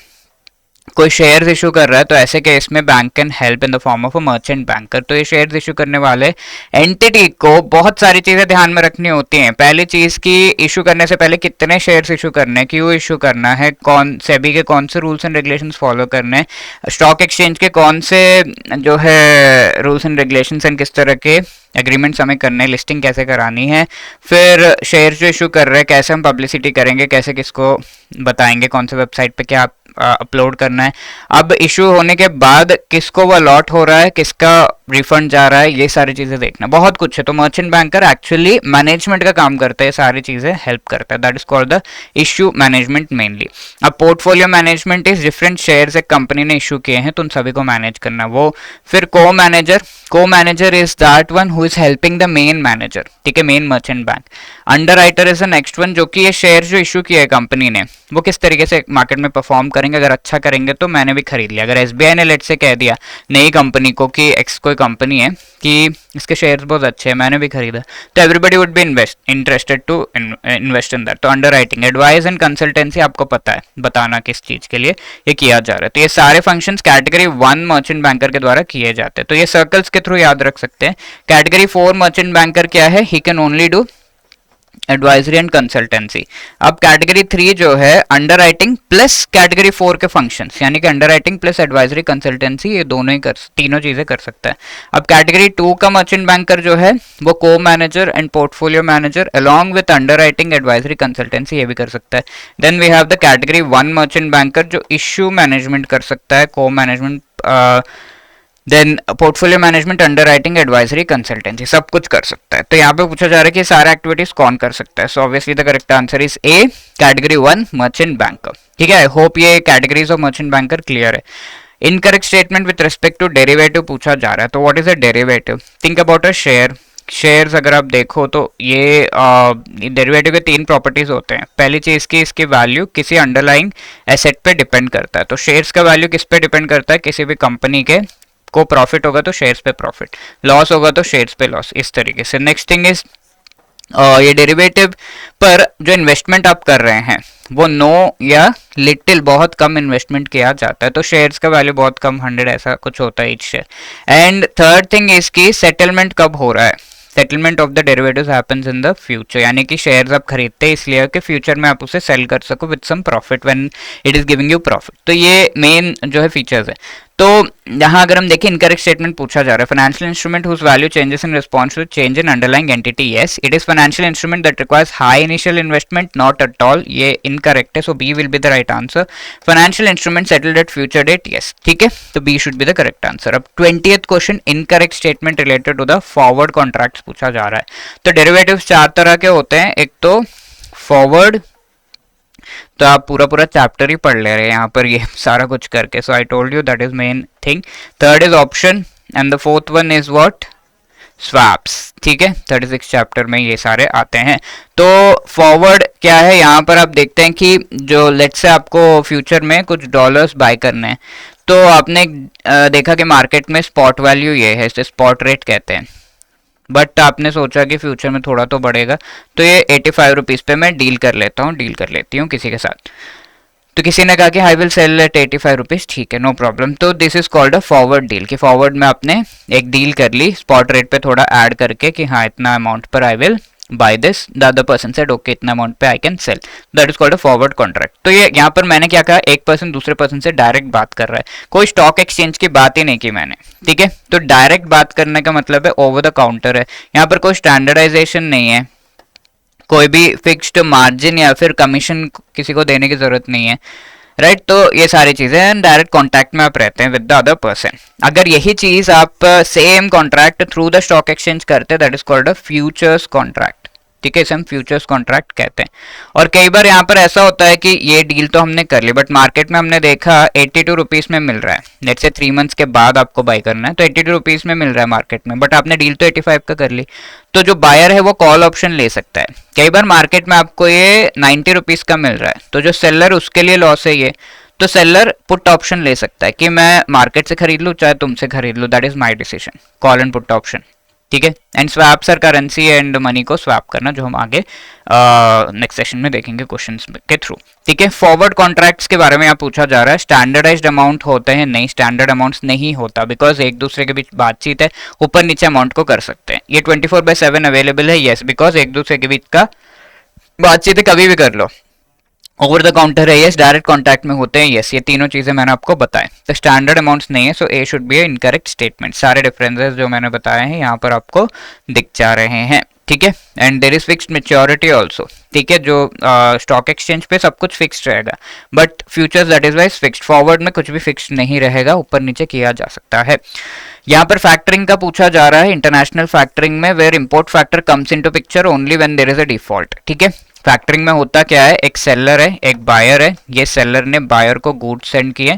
कोई शेयर्स इशू कर रहा है तो ऐसे केस में bank can help in the form of a merchant banker. तो ये शेयर्स इशू करने वाले एंटिटी को बहुत सारी चीजें ध्यान में रखनी होती हैं. पहली चीज की इशू करने से पहले कितने शेयर्स इशू करने हैं, क्यों इशू करना है, कौन सेबी के कौन से रूल्स एंड रेगुलेशंस फॉलो करने हैं, स्टॉक एक्सचेंज के कौन से जो है रूल्स एंड रेगुलेशंस एंड किस तरह के एग्रीमेंट्स हमें करने हैं, लिस्टिंग कैसे करानी है, फिर शेयर जो इशू कर रहे हैं कैसे हम पब्लिसिटी करेंगे, कैसे किसको बताएंगे, कौन से वेबसाइट पे क्या अपलोड करना है. अब इशू होने के बाद किसको वो अलॉट हो रहा है, किसका रिफंड जा रहा है, ये सारी चीजें देखना. बहुत कुछ है. तो मर्चेंट बैंकर एक्चुअली मैनेजमेंट का काम करता है, सारी चीजें हेल्प करता है. That is called the issue management mainly. अब portfolio management is different shares एक कंपनी ने इशू किए हैं तो उन सभी को मैनेज करना. वो फिर को manager is that one who is helping the main manager. ठीक है, main merchant bank. Underwriter is the next one, जो कि ये शेयर जो इशू किया है कंपनी ने वो किस तरीके से मार्केट में परफॉर्म करेंगे. अगर अच्छा करेंगे तो मैंने भी खरीद लिया. अगर एसबीआई ने लेट से कह दिया नई कंपनी को कि एक्स कोई कंपनी है कि इसके शेयर्स बहुत अच्छे हैं, मैंने भी खरीदा, तो everybody would be interested to invest in that. तो अंडरराइटिंग, एडवाइस एंड कंसल्टेंसी आपको पता है बताना किस चीज के लिए ये किया जा रहा है. तो ये सारे फंक्शंस कैटेगरी 1 मर्चेंट बैंकर के द्वारा किए जाते हैं. तो ये सर्कल्स के थ्रू याद रख सकते हैं. कैटेगरी 4 मर्चेंट बैंकर क्या है? He can only do advisory and consultancy. अब कैटेगरी 3 जो है अंडरराइटिंग प्लस कैटेगरी 4 के फंक्शंस, यानी कि अंडरराइटिंग प्लस एडवाइजरी कंसल्टेंसी, ये दोनों ही तीनों चीजें कर सकता है. अब कैटेगरी 2 का मर्चेंट बैंकर जो है वो co manager and portfolio manager along with underwriting advisory consultancy ये भी कर सकता है. Then we have the category 1 merchant banker जो इश्यू मैनेजमेंट कर सकता है, co management, then portfolio management, underwriting, advisory, consultancy सब कुछ कर सकता है. तो यहाँ पे पूछा जा रहा है कि सारे एक्टिविटीज कौन कर सकता है. So obviously the correct answer is A, category 1 merchant banker. ठीक है, आई होप ये categories of merchant banker clear है. Incorrect statement with respect to derivative पूछा जा रहा है. तो what is a derivative? Think about a share. Shares अगर आप देखो तो ये डेरिवेटिव के 3 प्रॉपर्टीज होते हैं. पहली चीज की इसकी वैल्यू किसी अंडरलाइंग एसेट पे डिपेंड करता है. तो शेयर्स का वैल्यू किस पे डिपेंड करता है? किसी भी कंपनी के को प्रॉफिट होगा तो शेयर्स पे प्रॉफिट, लॉस होगा तो शेयर्स पे लॉस, इस तरीके से. नेक्स्ट थिंग इज ये डेरिवेटिव पर जो इन्वेस्टमेंट आप कर रहे हैं वो नो या लिटिल बहुत कम इन्वेस्टमेंट किया जाता है. तो शेयर्स का वैल्यू बहुत कम, 100 ऐसा कुछ होता है each share. And third thing इसकी सेटलमेंट कब हो रहा है? Settlement of the derivatives happens in the future, यानी कि शेयर्स आप खरीदते हैं इसलिए कि फ्यूचर में आप उसे सेल कर सको with some profit when it is giving you profit. तो ये मेन जो है फीचर्स है. तो यहाँ अगर हम देखें इनकरेक्ट स्टेटमेंट पूछा जा रहा है. Financial instrument whose value changes in response to change in underlying entity. Yes, it is financial instrument that requires high initial investment, not at all. ये इनकरेक्ट है, so B will be the right answer. Financial instrument settled at future date, yes. ठीक है, तो B should be the correct answer. अब 20th question, incorrect statement related to the forward contracts पूछा जा रहा है. तो डेरिवेटिव्स 4 तरह के होते हैं. एक तो फॉरवर्ड, तो आप पूरा चैप्टर ही पढ़ ले रहे हैं यहाँ पर ये सारा कुछ करके. So I told you that is main thing. Third is option and the fourth one is what? Swaps. ठीक है, 36 चैप्टर में ये सारे आते हैं. तो फॉरवर्ड क्या है? यहाँ पर आप देखते हैं कि जो लेट्स से आपको फ्यूचर में कुछ डॉलर्स बाय करने हैं, तो आपने देखा कि मार्केट में स्पॉट वैल्यू ये है, इसे स्पॉट रेट कहते हैं. बट आपने सोचा कि फ्यूचर में थोड़ा तो बढ़ेगा, तो ये 85 रुपीज़ पे मैं डील कर लेती हूँ किसी के साथ. तो किसी ने कहा कि I will sell at 85 rupees. ठीक है, नो प्रॉब्लम. तो this is called a forward deal. कि फॉरवर्ड में आपने एक डील कर ली स्पॉट रेट पे थोड़ा ऐड करके कि हाँ इतना अमाउंट पर I will by this, the other person said okay इतना अमाउंट पे I can sell. That is called a forward contract. तो ये यहाँ पर मैंने क्या कहा, एक पर्सन दूसरे पर्सन से डायरेक्ट बात कर रहा है, कोई स्टॉक एक्सचेंज की बात ही नहीं की मैंने. ठीक है, तो डायरेक्ट बात करने का मतलब है ओवर द काउंटर है. यहाँ पर कोई स्टैंडर्डाइजेशन नहीं है, कोई भी फिक्स्ड मार्जिन या फिर कमीशन किसी को देने की जरूरत नहीं है. राइट। तो ये सारी चीजें डायरेक्ट कॉन्टैक्ट में आप रहते हैं विद द अदर पर्सन। अगर यही चीज आप same contract through the stock exchange करते हैं, that is called a futures contract. ठीक है, इसे हम फ्यूचर्स कॉन्ट्रैक्ट कहते हैं। और कई बार यहाँ पर ऐसा होता है कि ये डील तो हमने कर ली, बट मार्केट में हमने देखा 82 रुपीज में मिल रहा है, लेट्स से 3 मंथ्स के बाद आपको बाय करना है, तो 82 रुपीज में मिल रहा है मार्केट में, बट आपने डील तो 85 का कर ली। तो जो बायर है वो कॉल ऑप्शन ले सकता है। कई बार मार्केट में आपको ये 90 रुपीज का मिल रहा है, तो जो सेलर उसके लिए लॉस है ये, तो सेलर पुट ऑप्शन ले सकता है कि मैं मार्केट से खरीद लूँ चाहे तुमसे खरीद लूँ, that is my decision, call and put option. ठीक है। And swap sir currency and money को स्वैप करना, जो हम आगे नेक्स्ट सेशन में देखेंगे क्वेश्चंस के थ्रू। ठीक है। फॉरवर्ड कॉन्ट्रैक्ट्स के बारे में यहाँ पूछा जा रहा है, स्टैंडर्डाइज्ड अमाउंट होते हैं? नहीं, स्टैंडर्ड अमाउंट्स नहीं होता, बिकॉज एक दूसरे के बीच बातचीत है, ऊपर नीचे अमाउंट को कर सकते हैं। ये 24/7 अवेलेबल है, यस, बिकॉज एक दूसरे के बीच का बातचीत है, कभी भी कर लो। ओवर द काउंटर है, यस। डायरेक्ट कॉन्टैक्ट में होते हैं, यस। ये तीनों चीजें मैंने आपको बताएं। तो स्टैंडर्ड अमाउंट्स नहीं है, so A should be incorrect statement. सारे डिफरेंसेस जो मैंने बताए हैं यहाँ पर आपको दिख जा रहे हैं। ठीक है। And there is fixed maturity also. ठीक है, जो स्टॉक एक्सचेंज पे सब कुछ फिक्स्ड रहेगा, but futures that is wise fixed. Forward में कुछ भी फिक्स्ड नहीं रहेगा, ऊपर नीचे किया जा सकता है। यहाँ पर फैक्टरिंग का पूछा जा रहा है, इंटरनेशनल फैक्टरिंग में where import factor comes into picture only when there is a default. ठीक है। फैक्टरिंग में होता क्या है, एक सेलर है, एक बायर है, ये सेलर ने बायर को गुड्स सेंड किए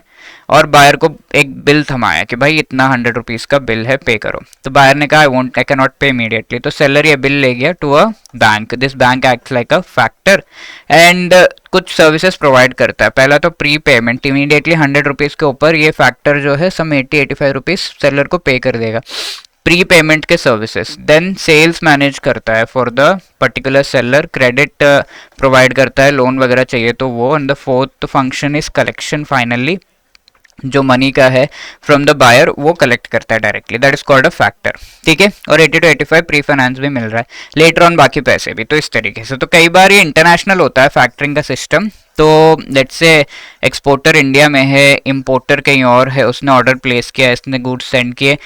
और बायर को एक बिल थमाया कि भाई इतना 100 रुपीज का बिल है, पे करो। तो बायर ने कहा I can not pay immediately, तो सेलर ये बिल ले गया to a bank. This bank acts like a factor and कुछ सर्विसेज प्रोवाइड करता है। पहला तो प्री पेमेंट, इमीडिएटली 100 रुपीज के ऊपर ये फैक्टर जो है सम 80-85 रुपीज सेलर को पे कर देगा, प्री पेमेंट के सर्विसेज। देन सेल्स मैनेज करता है for the particular seller, credit provide करता है, लोन वगैरह चाहिए तो वो। And the fourth function is collection, finally जो मनी का है फ्रॉम द बायर वो कलेक्ट करता है directly, that is called a factor. ठीक है। और 80 to 85 प्री फाइनेंस भी मिल रहा है, लेटर ऑन बाकी पैसे भी। तो इस तरीके से, तो कई बार ये इंटरनेशनल होता है फैक्टरिंग का सिस्टम। तो लेट्स से एक्सपोर्टर इंडिया में है, इंपोर्टर कहीं और है, उसने ऑर्डर प्लेस किया, इसने गुड्स सेंड किए,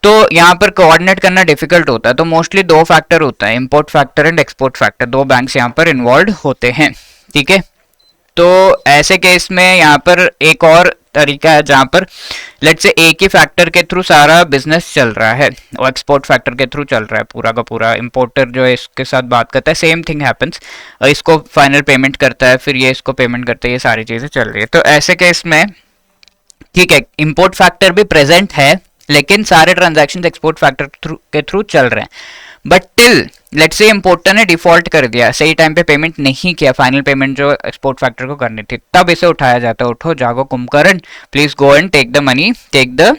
तो यहाँ पर कोऑर्डिनेट करना डिफिकल्ट होता है। तो मोस्टली 2 फैक्टर होता है, import factor and export factor, 2 banks यहाँ पर इन्वॉल्व होते हैं। ठीक है। तो ऐसे केस में यहाँ पर एक और तरीका है जहाँ पर लेट्स से एक ही फैक्टर के थ्रू सारा बिजनेस चल रहा है और एक्सपोर्ट फैक्टर के थ्रू चल रहा है पूरा का पूरा। इंपोर्टर जो है इसके साथ बात करता है, सेम थिंग हैपेंस, इसको फाइनल पेमेंट करता है, फिर ये इसको पेमेंट करता है, ये सारी चीजें चल रही है। तो ऐसे केस में ठीक है, इंपोर्ट फैक्टर भी प्रेजेंट है, लेकिन सारे ट्रांजैक्शन एक्सपोर्ट फैक्टर के थ्रू चल रहे हैं। But till let's say importer ने डिफॉल्ट कर दिया, सही टाइम पे पेमेंट नहीं किया, फाइनल पेमेंट जो एक्सपोर्ट फैक्टर को करनी थी, तब इसे उठाया जाता है, उठो जागो Kumbhakarna, please go and take the money, take the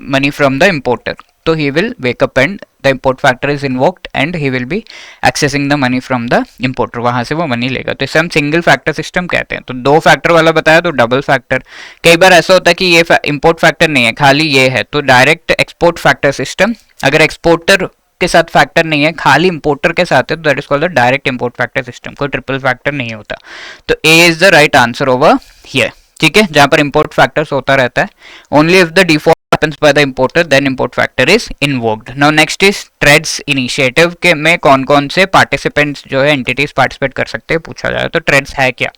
money from the importer. तो he will wake up and the import factor is invoked and he will be accessing the money from the importer, वहां से वो money लेगा। तो इसे हम single factor system कहते हैं। तो 2 फैक्टर वाला बताया तो डबल फैक्टर। कई बार ऐसा होता है कि ये इंपोर्ट फैक्टर नहीं है, खाली ये है, तो डायरेक्ट एक्सपोर्ट फैक्टर सिस्टम। अगर एक्सपोर्टर के साथ फैक्टर नहीं है, खाली इंपोर्टर के साथ है, तो that is called the direct import factor system, कोई ट्रिपल फैक्टर नहीं होता। तो A is the right answer over here. ठीक है, जहां पर इंपोर्ट फैक्टर्स होता रहता है, only if the default happens by the importer then import factor is invoked. Now next is TREADS initiative के में कौन कौन से पार्टिसिपेंट्स जो है एंटिटीज पार्टिसिपेट कर सकते हैं पूछा जाए। तो TREADS है क्या,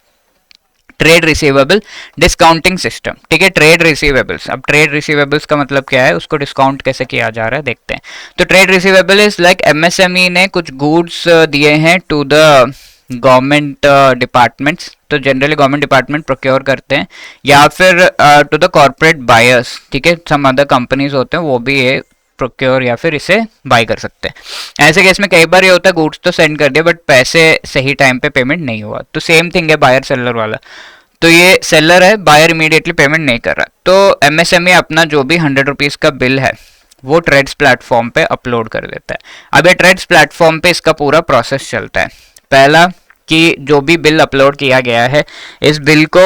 ट्रेड रिसीवेबल डिस्काउंटिंग सिस्टम। ठीक है, ट्रेड रिसीवेबल्स। अब ट्रेड रिसीवेबल्स का मतलब क्या है, उसको डिस्काउंट कैसे किया जा रहा है देखते हैं। तो trade receivable is like MSME ने कुछ गुड्स दिए हैं टू द गवर्नमेंट डिपार्टमेंट्स, तो जनरली गवर्नमेंट डिपार्टमेंट प्रोक्योर करते हैं, या फिर टू द कॉर्पोरेट बायर्स। ठीक है, सम अदर कंपनीज होते हैं वो भी ये प्रोक्योर या फिर इसे बाय कर सकते हैं। ऐसे केस में कई बार ये होता है गुड्स तो सेंड कर दिया बट पैसे सही टाइम पे पेमेंट नहीं हुआ। तो सेम थिंग है बायर सेलर वाला। तो ये सेलर है, बायर इमीडिएटली पेमेंट नहीं कर रहा, तो एमएसएमई अपना जो भी 100 रुपीज का बिल है वो ट्रेड्स प्लेटफॉर्म पे अपलोड कर देता है। अब ये ट्रेड्स प्लेटफॉर्म पे इसका पूरा प्रोसेस चलता है। पहला कि जो भी बिल अपलोड किया गया है, इस बिल को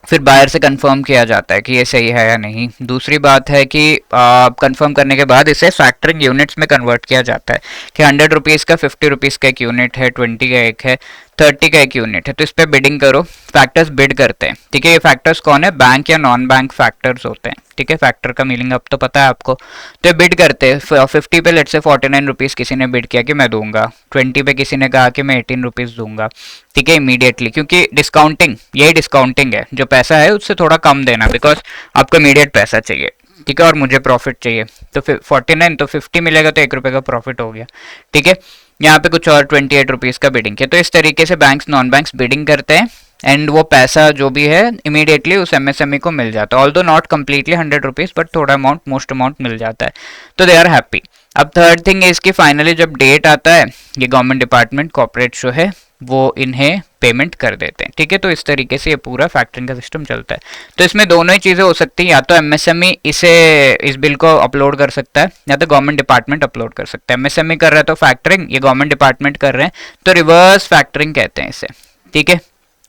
फिर बायर से कंफर्म किया जाता है कि ये सही है या नहीं। दूसरी बात है कि कंफर्म करने के बाद इसे फैक्टरिंग यूनिट्स में कन्वर्ट किया जाता है कि 100 रुपीज़ का 50 रुपीज़ का एक यूनिट है, 20 का एक है, 30 का एक यूनिट है, तो इस पे बिडिंग करो। फैक्टर्स बिड करते हैं, ठीक है। ये फैक्टर्स कौन है? बैंक या नॉन बैंक फैक्टर्स होते हैं, ठीक है। फैक्टर का मीनिंग अब तो पता है आपको। तो ये बिड करते हैं 50 पे, लेट से 49 रुपीज़ किसी ने बिड किया कि मैं दूंगा, 20 पे किसी ने कहा कि मैं 18 रुपीज़ दूंगा, ठीक है, इमीडिएटली। क्योंकि डिस्काउंटिंग, यही डिस्काउंटिंग है, जो पैसा है उससे थोड़ा कम देना, बिकॉज आपको इमीडिएट पैसा चाहिए, ठीक है, और मुझे प्रॉफिट चाहिए। तो 49 तो 50 मिलेगा, तो 1 रुपये का प्रॉफिट हो गया, ठीक है। यहाँ पे कुछ और 28 रुपीज़ का बिडिंग है। तो इस तरीके से बैंक्स नॉन बैंक्स बिडिंग करते हैं, एंड वो पैसा जो भी है इमीडिएटली उस एमएसएमई को मिल जाता है। Although not completely 100 rupees, but थोड़ा अमाउंट, मोस्ट अमाउंट मिल जाता है, तो दे आर हैप्पी। अब थर्ड थिंग है इसकी, फाइनली जब डेट आता है, ये गवर्नमेंट डिपार्टमेंट कॉर्पोरेट जो है वो इन्हें पेमेंट कर देते हैं, ठीक है। तो इस तरीके से ये पूरा फैक्टरिंग का सिस्टम चलता है। तो इसमें दोनों ही चीज़ें हो सकती हैं, या तो एमएसएमई इस बिल को अपलोड कर सकता है, या तो गवर्नमेंट डिपार्टमेंट अपलोड कर सकता है। एमएसएमई कर रहा है तो फैक्टरिंग, ये गवर्नमेंट डिपार्टमेंट कर रहे हैं तो रिवर्स फैक्टरिंग कहते हैं इसे, ठीक है।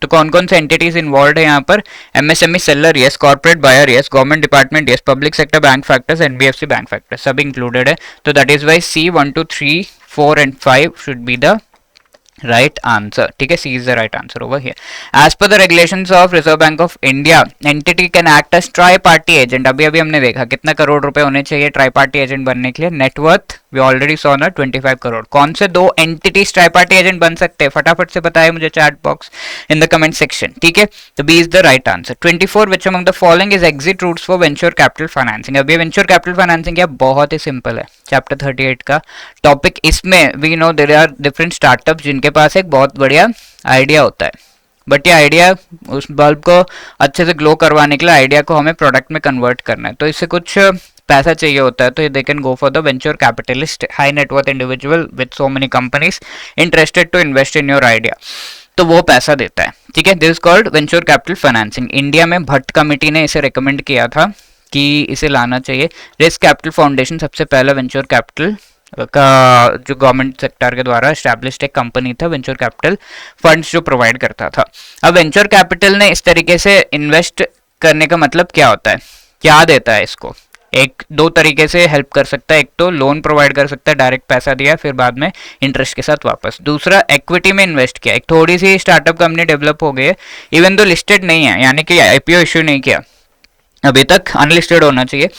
तो कौन कौन से एंटिटीज इन्वॉल्व है यहाँ पर? MSME seller yes, corporate buyer yes, government department yes, public sector bank factors, NBFC bank factors, सब इंक्लूडेड है। तो that is why C 1 2 3 4 and 5 should be the right answer, ठीक है। C is the right answer over here. As per the regulations of Reserve Bank of India, entity can act as tri-party agent. अभी हमने देखा कितना करोड़ रुपए होने चाहिए try party agent बनने के लिए। नेटवर्थ वी ऑलरेडी सॉ ना 25 करोड़। कौन से दो एंटिटीज ट्राई पार्टी एजेंट बन सकते हैं? फटाफट से बताइए मुझे chat box in the comment section, ठीक है। तो B is the right answer. 24 which among the following is exit routes for venture capital financing? अब ये वेंचर कैपिटल फाइनेंसिंग क्या, बहुत ही सिंपल है, चैप्टर 38 का टॉपिक। इसमें we know there are different startups जिनके पास एक बहुत बढ़िया आइडिया होता है, बट ये आइडिया, उस बल्ब को अच्छे से ग्लो करवाने के लिए आइडिया को हमें प्रोडक्ट में कन्वर्ट करना है, तो इससे कुछ पैसा चाहिए होता है। तो they can go for the venture capitalist, high net worth individual with so many companies interested to invest in your idea, तो वो पैसा देता है, ठीक है। This is called venture capital financing. India में भट्ट कमेटी ने इसे रिकमेंड किया था कि इसे लाना चाहिए। रिस्क कैपिटल फाउंडेशन सबसे पहला वेंचर कैपिटल का जो गवर्नमेंट सेक्टर के द्वारा एस्टैब्लिश्ड एक कंपनी था, वेंचर कैपिटल फंड्स जो प्रोवाइड करता था। अब वेंचर कैपिटल ने इस तरीके से इन्वेस्ट करने का मतलब क्या होता है, क्या देता है इसको? एक दो तरीके से हेल्प कर सकता है, एक तो लोन प्रोवाइड कर सकता है, डायरेक्ट पैसा दिया फिर बाद में इंटरेस्ट के साथ वापस। दूसरा इक्विटी में इन्वेस्ट किया, एक थोड़ी सी स्टार्टअप कंपनी डेवलप हो गई है, इवन दो लिस्टेड नहीं है, यानी कि आईपीओ इश्यू नहीं किया अभी तक, अनलिस्टेड होना चाहिए,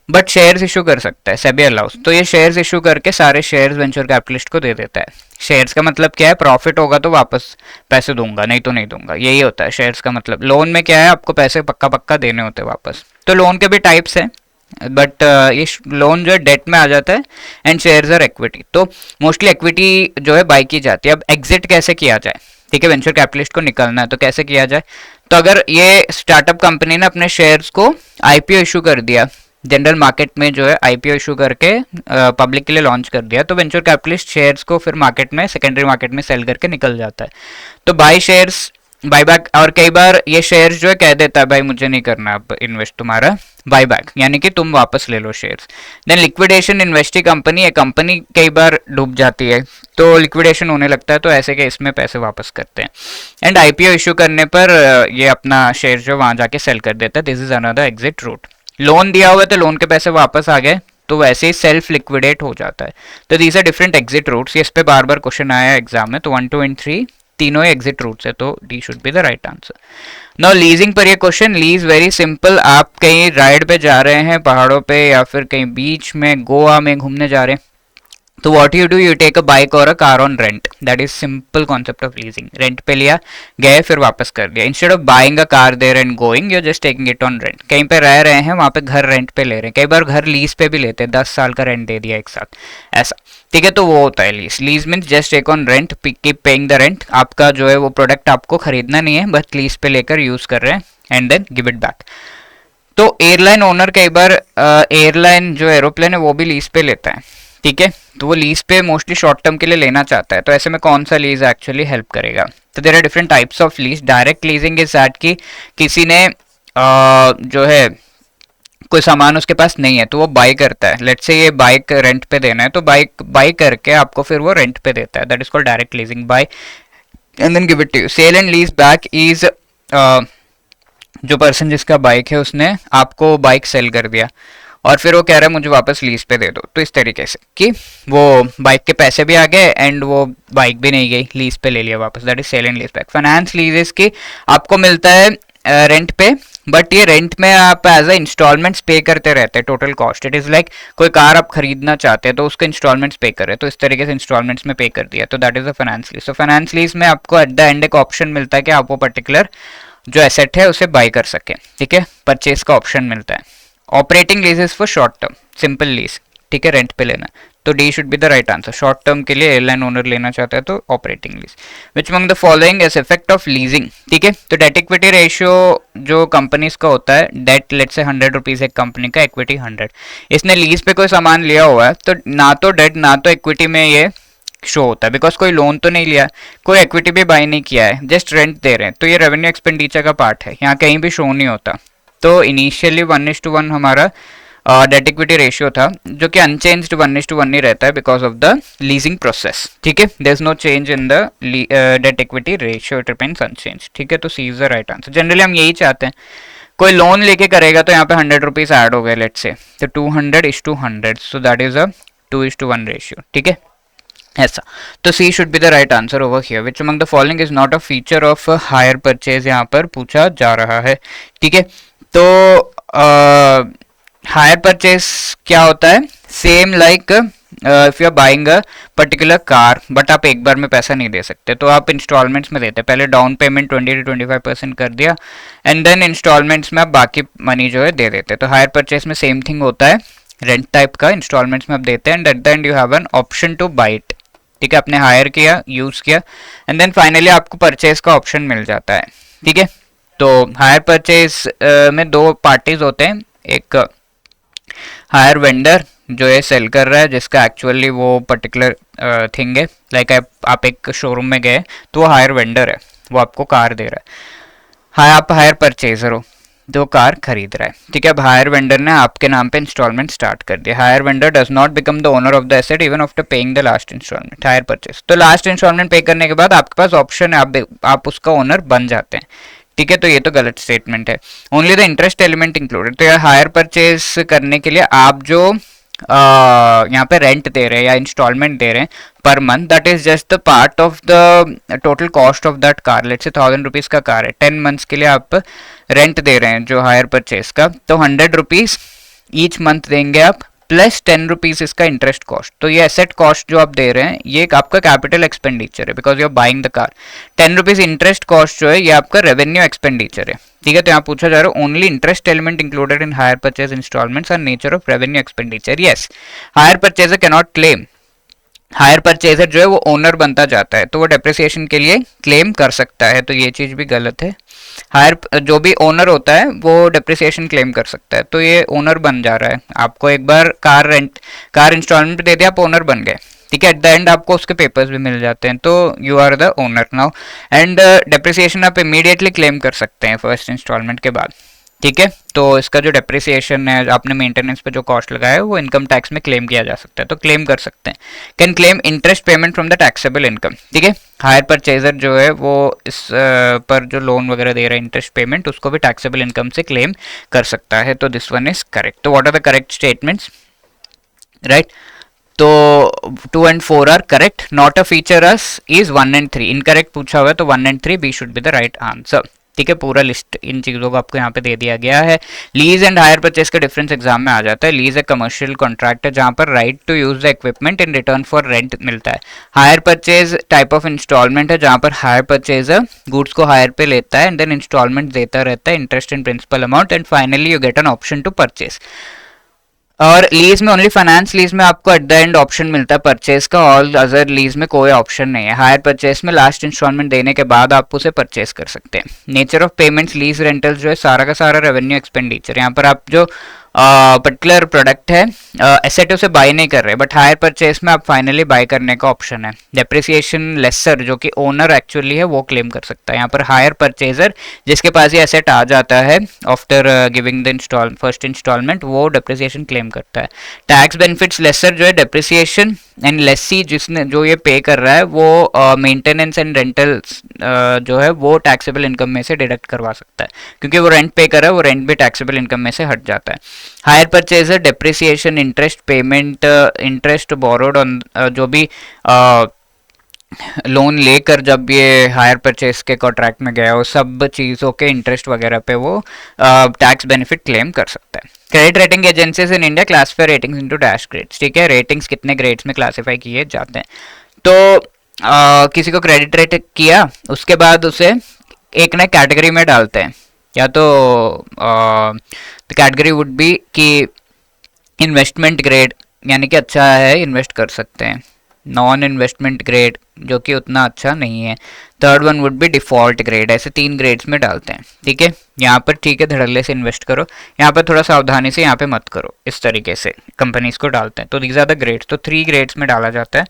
बट शेयर्स इशू कर सकता है, सेबी अलाउस। तो ये शेयर्स इशू करके सारे शेयर्स वेंचर कैपिटलिस्ट को दे देता है। शेयर्स का मतलब क्या है? प्रॉफिट होगा तो वापस पैसे दूंगा, नहीं तो नहीं दूंगा, यही होता है शेयर्स का मतलब। लोन में क्या है, आपको पैसे पक्का पक्का देने होते हैं वापस। तो लोन के भी टाइप्स हैं, बट ये लोन जो है डेट में आ जाता है, एंड शेयर्स आर इक्विटी। तो मोस्टली इक्विटी जो है बाई की जाती है। अब एग्जिट कैसे किया जाए, ठीक है, वेंचर कैपिटलिस्ट को निकलना है तो कैसे किया जाए? तो अगर ये स्टार्टअप कंपनी ने अपने शेयर्स को आईपीओ इशू कर दिया, जनरल मार्केट में जो है आईपीओ इशू करके पब्लिक के लिए लॉन्च कर दिया, तो वेंचर कैपिटलिस्ट शेयर्स को फिर मार्केट में, सेकेंडरी मार्केट में सेल करके निकल जाता है। तो बाई शेयर्स, बाईबैक, और कई बार ये शेयर्स जो है कह देता है भाई मुझे नहीं करना अब इन्वेस्ट तुम्हारा, बाईबैक यानी कि तुम वापस ले लो shares. Then liquidation, investee company है, कंपनी कई बार डूब जाती है तो लिक्विडेशन होने लगता है, तो ऐसे के इसमें पैसे वापस करते हैं। एंड आईपीओ इशू करने पर ये अपना शेयर जो वहां जाके सेल कर देता है। This is another exit root. Loan दिया हुआ है तो लोन के पैसे वापस आ गए तो वैसे ही सेल्फ लिक्विडेट हो जाता है। तो these are different exit routes. इस पे बार बार क्वेश्चन आया एग्जाम में, तो 1 2 एंड 3 तीनों ही एग्जिट रूट्स है, तो D should be the right answer. Now leasing पर ये क्वेश्चन, लीज वेरी सिंपल। आप कहीं राइड पे जा रहे हैं पहाड़ों पे या फिर कहीं बीच में, गोवा में घूमने जा रहे हैं, तो what you do, you take a bike और a car on rent. That is simple concept of leasing. Rent पे लिया, गए फिर वापस कर दिया। Instead of buying a car there and going, you just taking it on rent. कहीं पे रह रहे हैं वहां पे घर रेंट पे ले रहे हैं, कई बार घर लीज पे भी लेते हैं, 10 साल का रेंट दे दिया एक साथ, ऐसा, ठीक है। तो वो होता है lease. Lease means just take on rent, keep paying the rent. आपका जो है वो प्रोडक्ट आपको खरीदना नहीं है, बस लीज पे लेकर यूज कर रहे हैं and then give it back. तो एयरलाइन ओनर कई बार एयरलाइन जो एरोप्लेन है वो भी लीज पे लेता है, ठीक है। तो वो लीज पे मोस्टली शॉर्ट टर्म के लिए लेना चाहता है, तो ऐसे में कौन सा लीज एक्चुअली हेल्प करेगा? तो there are different types of lease. Direct leasing is that कि किसी ने जो है कोई सामान उसके पास नहीं है तो वो बाई करता है। लेट्स से ये बाइक रेंट पे देना है तो बाई करके आपको फिर वो रेंट पे देता है। That is called direct leasing, buy and then give it to you. Sale and lease back is जो पर्सन जिसका बाइक है उसने आपको बाइक सेल कर दिया, और फिर वो कह रहा है मुझे वापस लीज पे दे दो। तो इस तरीके से कि वो बाइक के पैसे भी आ गए एंड वो बाइक भी नहीं गई, लीज पे ले लिया वापस, that is sale and lease back. Finance leases की आपको मिलता है रेंट पे, बट ये रेंट में आप एज अ इंस्टॉलमेंट्स पे करते रहते हैं total cost. It is like कोई कार आप खरीदना चाहते हैं तो उसके इंस्टॉलमेंट्स पे करे, तो इस तरीके से इंस्टॉलमेंट्स में पे कर दिया, तो that is a finance lease. तो फाइनेंस लीज में आपको एट द एंड एक ऑप्शन मिलता है कि आप वो पर्टिकुलर जो एसेट है उसे बाय कर सके, ठीक है, परचेज का ऑप्शन मिलता है। Operating leases for short term, simple lease, ठीक है, रेंट पे लेना, तो D should be the right answer. Short term के लिए एयरलाइन ओनर लेना चाहता है तो operating lease. Which among the following is effect of leasing, ठीक है, तो डेट इक्विटी रेशियो जो कंपनीज का होता है, डेट लेट से 100 रुपीज एक कंपनी का, इक्विटी 100, इसने लीज पे कोई सामान लिया हुआ है तो ना तो डेट ना तो इक्विटी में ये शो होता है, बिकॉज कोई लोन तो नहीं लिया, कोई इक्विटी भी बाय नहीं किया है, जस्ट रेंट दे रहे हैं, तो ये रेवेन्यू एक्सपेंडिचर का पार्ट है, यहाँ कहीं भी शो नहीं होता। तो इनिशियली 1:1 हमारा डेट इक्विटी रेशियो था, जो कि अनचेंज्ड 1:1 ही रहता है because of the leasing process, ठीक है, there is no change in the debt equity ratio, it remains unchanged, ठीक है, तो C is the right answer. Generally हम यही चाहते हैं, कोई लोन लेके करेगा तो यहाँ पे 100 रुपीज ऐड हो गए लेट से, तो 200:100, so that is a 2:1 ratio, ठीक है, ऐसा। तो C should be the right answer over here. Which among the following is not a feature of hire purchase, यहाँ पर पूछा जा रहा है, ठीक है। तो हायर परचेज क्या होता है, same like if you are buying a particular car, but आप एक बार में पैसा नहीं दे सकते, तो आप इंस्टॉलमेंट्स में देते हैं, पहले डाउन पेमेंट 20 to 25% कर दिया एंड देन इंस्टॉलमेंट्स में आप बाकी मनी जो है दे देते हैं। तो हायर परचेज में सेम थिंग होता है, रेंट टाइप का इंस्टॉलमेंट्स में आप देते हैं and eight the and you have N option two by it, ठीक है, आपने हायर किया, यूज किया एंड देन फाइनली आपको परचेज का ऑप्शन मिल जाता है, ठीक है। तो हायर परचेज में दो पार्टीज होते हैं, एक हायर वेंडर जो ये सेल कर रहा है, जिसका एक्चुअली वो पर्टिकुलर थिंग है, लाइक आप एक शोरूम में गए तो वो हायर वेंडर है, वो आपको कार दे रहा है। हाँ, आप हायर परचेजर हो, दो कार खरीद रहा है, ठीक है। अब हायर वेंडर ने आपके नाम पे इंस्टॉलमेंट स्टार्ट कर दिया। Hire vendor does not become the owner of the asset even after paying the last instalment. Hire purchase, तो लास्ट इंस्टॉलमेंट पे करने के बाद आपके पास ऑप्शन है, आप उसका ओनर बन जाते हैं, ठीक है। तो ये तो गलत स्टेटमेंट है। Only the interest element included, तो यार हायर परचेज करने के लिए आप जो यहाँ पे रेंट दे रहे हैं या इंस्टॉलमेंट दे रहे हैं per month, that is just the part of the total cost of that car. Let's say 1000 rupees का कार है, 10 मंथ्स के लिए आप रेंट दे रहे हैं जो हायर परचेज का, तो 100 रुपीज ईच मंथ देंगे आप, प्लस 10 रुपीज इसका इंटरेस्ट कॉस्ट। तो ये एसेट कॉस्ट जो आप दे रहे हैं ये आपका कैपिटल एक्सपेंडिचर है, because you are buying the car. 10 rupees interest cost जो है ये आपका रेवेन्यू एक्सपेंडिचर है, ठीक है। तो यहाँ पूछा जा रहा है only interest element included in hire purchase instalments are nature of revenue expenditure. Yes, hire purchaser can not claim, hire purchaser जो है वो ओनर बनता जाता है तो वो डेप्रिसिएशन के लिए क्लेम कर सकता है, तो ये चीज भी गलत है। हायर जो भी ओनर होता है वो डेप्रिसिएशन क्लेम कर सकता है, तो ये ओनर बन जा रहा है। आपको एक बार कार इंस्टॉलमेंट दे दिया, आप ओनर बन गए, ठीक है। एट द एंड आपको उसके पेपर्स भी मिल जाते हैं, तो you are the owner now and depreciation आप इमीडिएटली क्लेम कर सकते हैं फर्स्ट इंस्टॉलमेंट के बाद, ठीक है। तो इसका जो डेप्रिसिएशन है, आपने मेंटेनेंस पे जो कॉस्ट लगाया है वो इनकम टैक्स में क्लेम किया जा सकता है, तो क्लेम कर सकते हैं। Can claim interest payment from the taxable income, ठीक है। हायर परचेजर जो है वो इस पर जो लोन वगैरह दे रहा है इंटरेस्ट पेमेंट, उसको भी टैक्सेबल इनकम से क्लेम कर सकता है, तो दिस वन इज करेक्ट। तो what are the correct statements, right. तो 2 and 4 are correct, not a feature as is 1 and 3 incorrect पूछा हुआ है, तो 1 and 3 B should be the right answer, ठीक है। पूरा लिस्ट इन चीजों को आपको यहाँ पे दे दिया गया है। लीज एंड हायर परचेज का डिफरेंस एग्जाम में आ जाता है। लीज एक कमर्शियल कॉन्ट्रैक्ट है जहां पर right to use the equipment in return for rent मिलता है। Hire purchase type of instalment है जहां पर हायर परचेजर गुड्स को हायर पे लेता है एंड देन इंस्टॉलमेंट देता रहता है, interest and principal amount, and finally you get an option to purchase. और लीज में ओनली फाइनेंस लीज में आपको एट द एंड ऑप्शन मिलता है परचेज का, ऑल अदर लीज में कोई ऑप्शन नहीं है। हायर परचेज में लास्ट इंस्टॉलमेंट देने के बाद आप उसे परचेज कर सकते हैं। Nature of payments, lease rentals जो है सारा का सारा रेवेन्यू एक्सपेंडिचर। यहाँ पर आप जो पर्टिकुलर प्रोडक्ट है एसेट उसे बाय नहीं कर रहे, बट हायर परचेज में आप फाइनली बाय करने का ऑप्शन है। डेप्रिसिएशन लेसर जो कि ओनर एक्चुअली है वो क्लेम कर सकता है। यहाँ पर हायर परचेजर जिसके पास ये एसेट आ जाता है after giving the first instalment, वो डेप्रिसिएशन क्लेम करता है। टैक्स बेनिफिट्स लेसर जो है डेप्रिसिएशन एंड लेसी जिसने जो ये पे कर रहा है वो मेंटेनेंस एंड रेंटल्स जो है वो टैक्सेबल इनकम में से डिडक्ट करवा सकता है, क्योंकि वो रेंट पे कर रहा है, वो रेंट भी टैक्सेबल इनकम में से हट जाता है। Hire purchaser depreciation, interest payment, interest borrowed on, जो भी लोन लेकर जब ये हायर परचेज के कॉन्ट्रैक्ट में गया, वो सब चीज़ों के इंटरेस्ट वगैरह पे वो टैक्स बेनिफिट क्लेम कर सकता है। Credit rating agencies in India classify ratings into dash grades, ठीक है, रेटिंग्स कितने ग्रेड्स में क्लासीफाई किए जाते हैं। तो किसी को क्रेडिट रेट किया, उसके बाद उसे एक नए कैटेगरी में डालते हैं, या तो कैटेगरी वुड बी कि इन्वेस्टमेंट ग्रेड, यानी कि अच्छा है, इन्वेस्ट कर सकते हैं। नॉन इन्वेस्टमेंट ग्रेड, जो कि उतना अच्छा नहीं है। Third one would be default grade. ऐसे 3 ग्रेड्स में डालते हैं, ठीक है। यहाँ पर ठीक है, धड़ल्ले से इन्वेस्ट करो, यहाँ पर थोड़ा सावधानी से, यहाँ पे मत करो, इस तरीके से कंपनीज को डालते हैं। तो दीज आर द ग्रेड्स। तो 3 ग्रेड्स में डाला जाता है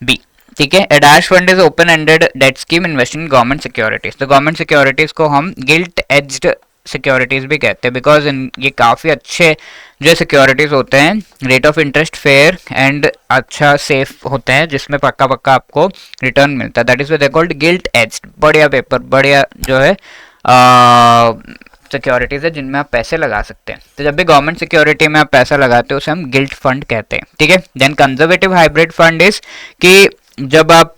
बी, ठीक है। A dash fund is open ended debt scheme investing in government securities. तो गवर्नमेंट सिक्योरिटीज को हम गिल्ट एज्ड सिक्योरिटीज भी कहते हैं, बिकॉज ये काफ़ी अच्छे जो सिक्योरिटीज होते हैं, rate of interest fair and अच्छा सेफ होते हैं, जिसमें पक्का पक्का आपको रिटर्न मिलता है। That is they called guilt aged. बढ़िया पेपर, बढ़िया जो है सिक्योरिटीज है जिनमें आप पैसे लगा सकते हैं। तो जब भी गवर्नमेंट सिक्योरिटी में आप पैसा लगाते हो उसे हम गिल्ट फंड कहते हैं, ठीक है। Then conservative hybrid fund is कि जब आप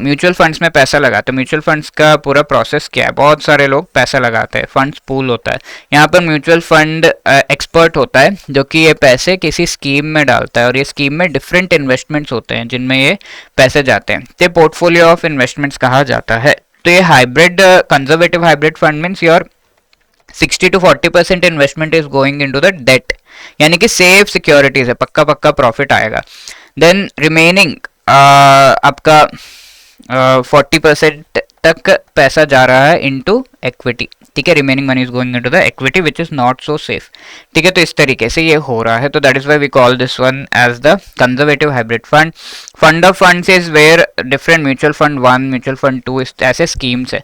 म्यूचुअल फंड्स में पैसा लगाते हो, म्यूचुअल फंड्स का पूरा प्रोसेस क्या है, बहुत सारे लोग पैसा लगाते हैं, फंड्स पूल होता है। यहाँ पर म्यूचुअल फंड एक्सपर्ट होता है जो कि ये पैसे किसी स्कीम में डालता है, और ये स्कीम में डिफरेंट इन्वेस्टमेंट्स होते हैं जिनमें ये पैसे जाते हैं, तो पोर्टफोलियो ऑफ इन्वेस्टमेंट्स कहा जाता है। तो ये hybrid conservative hybrid fund means your 60 to 40% investment is going into the debt, यानी कि सेफ सिक्योरिटीज है, पक्का पक्का प्रॉफिट आएगा। देन रिमेनिंग आपका 40% तक पैसा जा रहा है इनटू इक्विटी, ठीक है। Remaining money is going into the equity which is not so safe, ठीक है। तो इस तरीके से ये हो रहा है। तो that is why we call this one as the conservative hybrid fund. Fund of funds is where different mutual fund 1, mutual fund 2 ऐसे स्कीम्स है।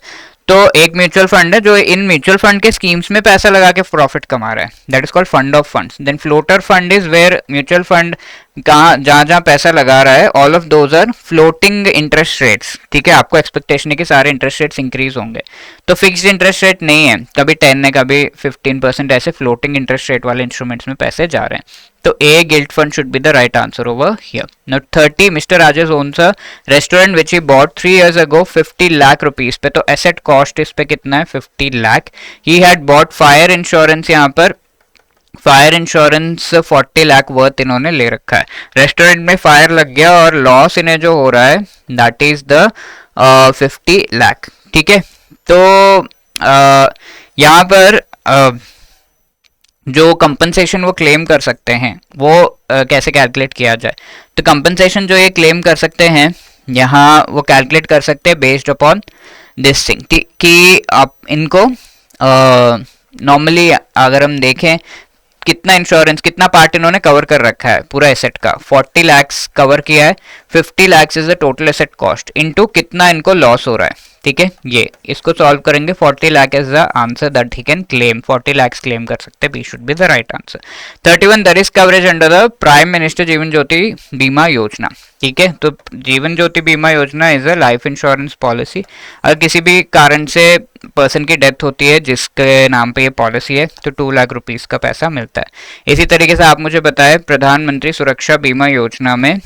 तो एक म्यूचुअल फंड है जो इन म्यूचुअल फंड के स्कीम्स में पैसा लगा के प्रॉफिट कमा रहा है, that is called fund of funds. Then floater fund is where mutual fund कहाँ जहाँ जहाँ पैसा लगा रहा है, all of those are floating interest rates, ठीक है। आपको एक्सपेक्टेशन है कि सारे इंटरेस्ट रेट्स इंक्रीज होंगे, तो फिक्स्ड इंटरेस्ट रेट नहीं है, कभी 10 है कभी 15%, ऐसे फ्लोटिंग इंटरेस्ट रेट वाले इंस्ट्रूमेंट्स में पैसे जा रहे हैं। तो A gilt fund should be the right answer over here. Now 30, mister Rajesh owns a restaurant which he bought 3 years ago 50 lakh rupees पे। तो एसेट कॉस्ट इस पे कितना है, 50 lakh. He had bought fire insurance, यहाँ पर फायर इंश्योरेंस 40 लाख वर्थ इन्होंने ले रखा है। रेस्टोरेंट में फायर लग गया और लॉस इन्हें जो हो रहा है दैट इज द 50 लाख, ठीक है। तो यहाँ पर जो कंपनसेशन वो क्लेम कर सकते हैं वो कैसे कैलकुलेट किया जाए। तो कंपनसेशन जो ये क्लेम कर सकते हैं यहाँ वो कैलकुलेट कर सकते हैं बेस्ड अपॉन दिस थिंग कि आप इनको नॉर्मली अगर हम देखें कितना इंश्योरेंस, कितना पार्ट इन्होंने कवर कर रखा है पूरा एसेट का, 40 lakhs कवर किया है, 50 lakhs is the total asset cost into कितना इनको लॉस हो रहा है, ठीक है। ये इसको सॉल्व करेंगे, 40 lakh is the answer that he can claim, 40 lakhs claim कर सकते हैं, B should be the right answer. 31 the risk coverage under the prime minister Jeevan Jyoti बीमा योजना, ठीक है। तो जीवन ज्योति बीमा योजना is a life insurance policy. अगर किसी भी कारण से पर्सन की डेथ होती है जिसके नाम पे ये पॉलिसी है तो 2 लाख रुपीस का पैसा मिलता है। इसी तरीके से आप मुझे बताएं प्रधानमंत्री सुरक्षा बीमा योजना में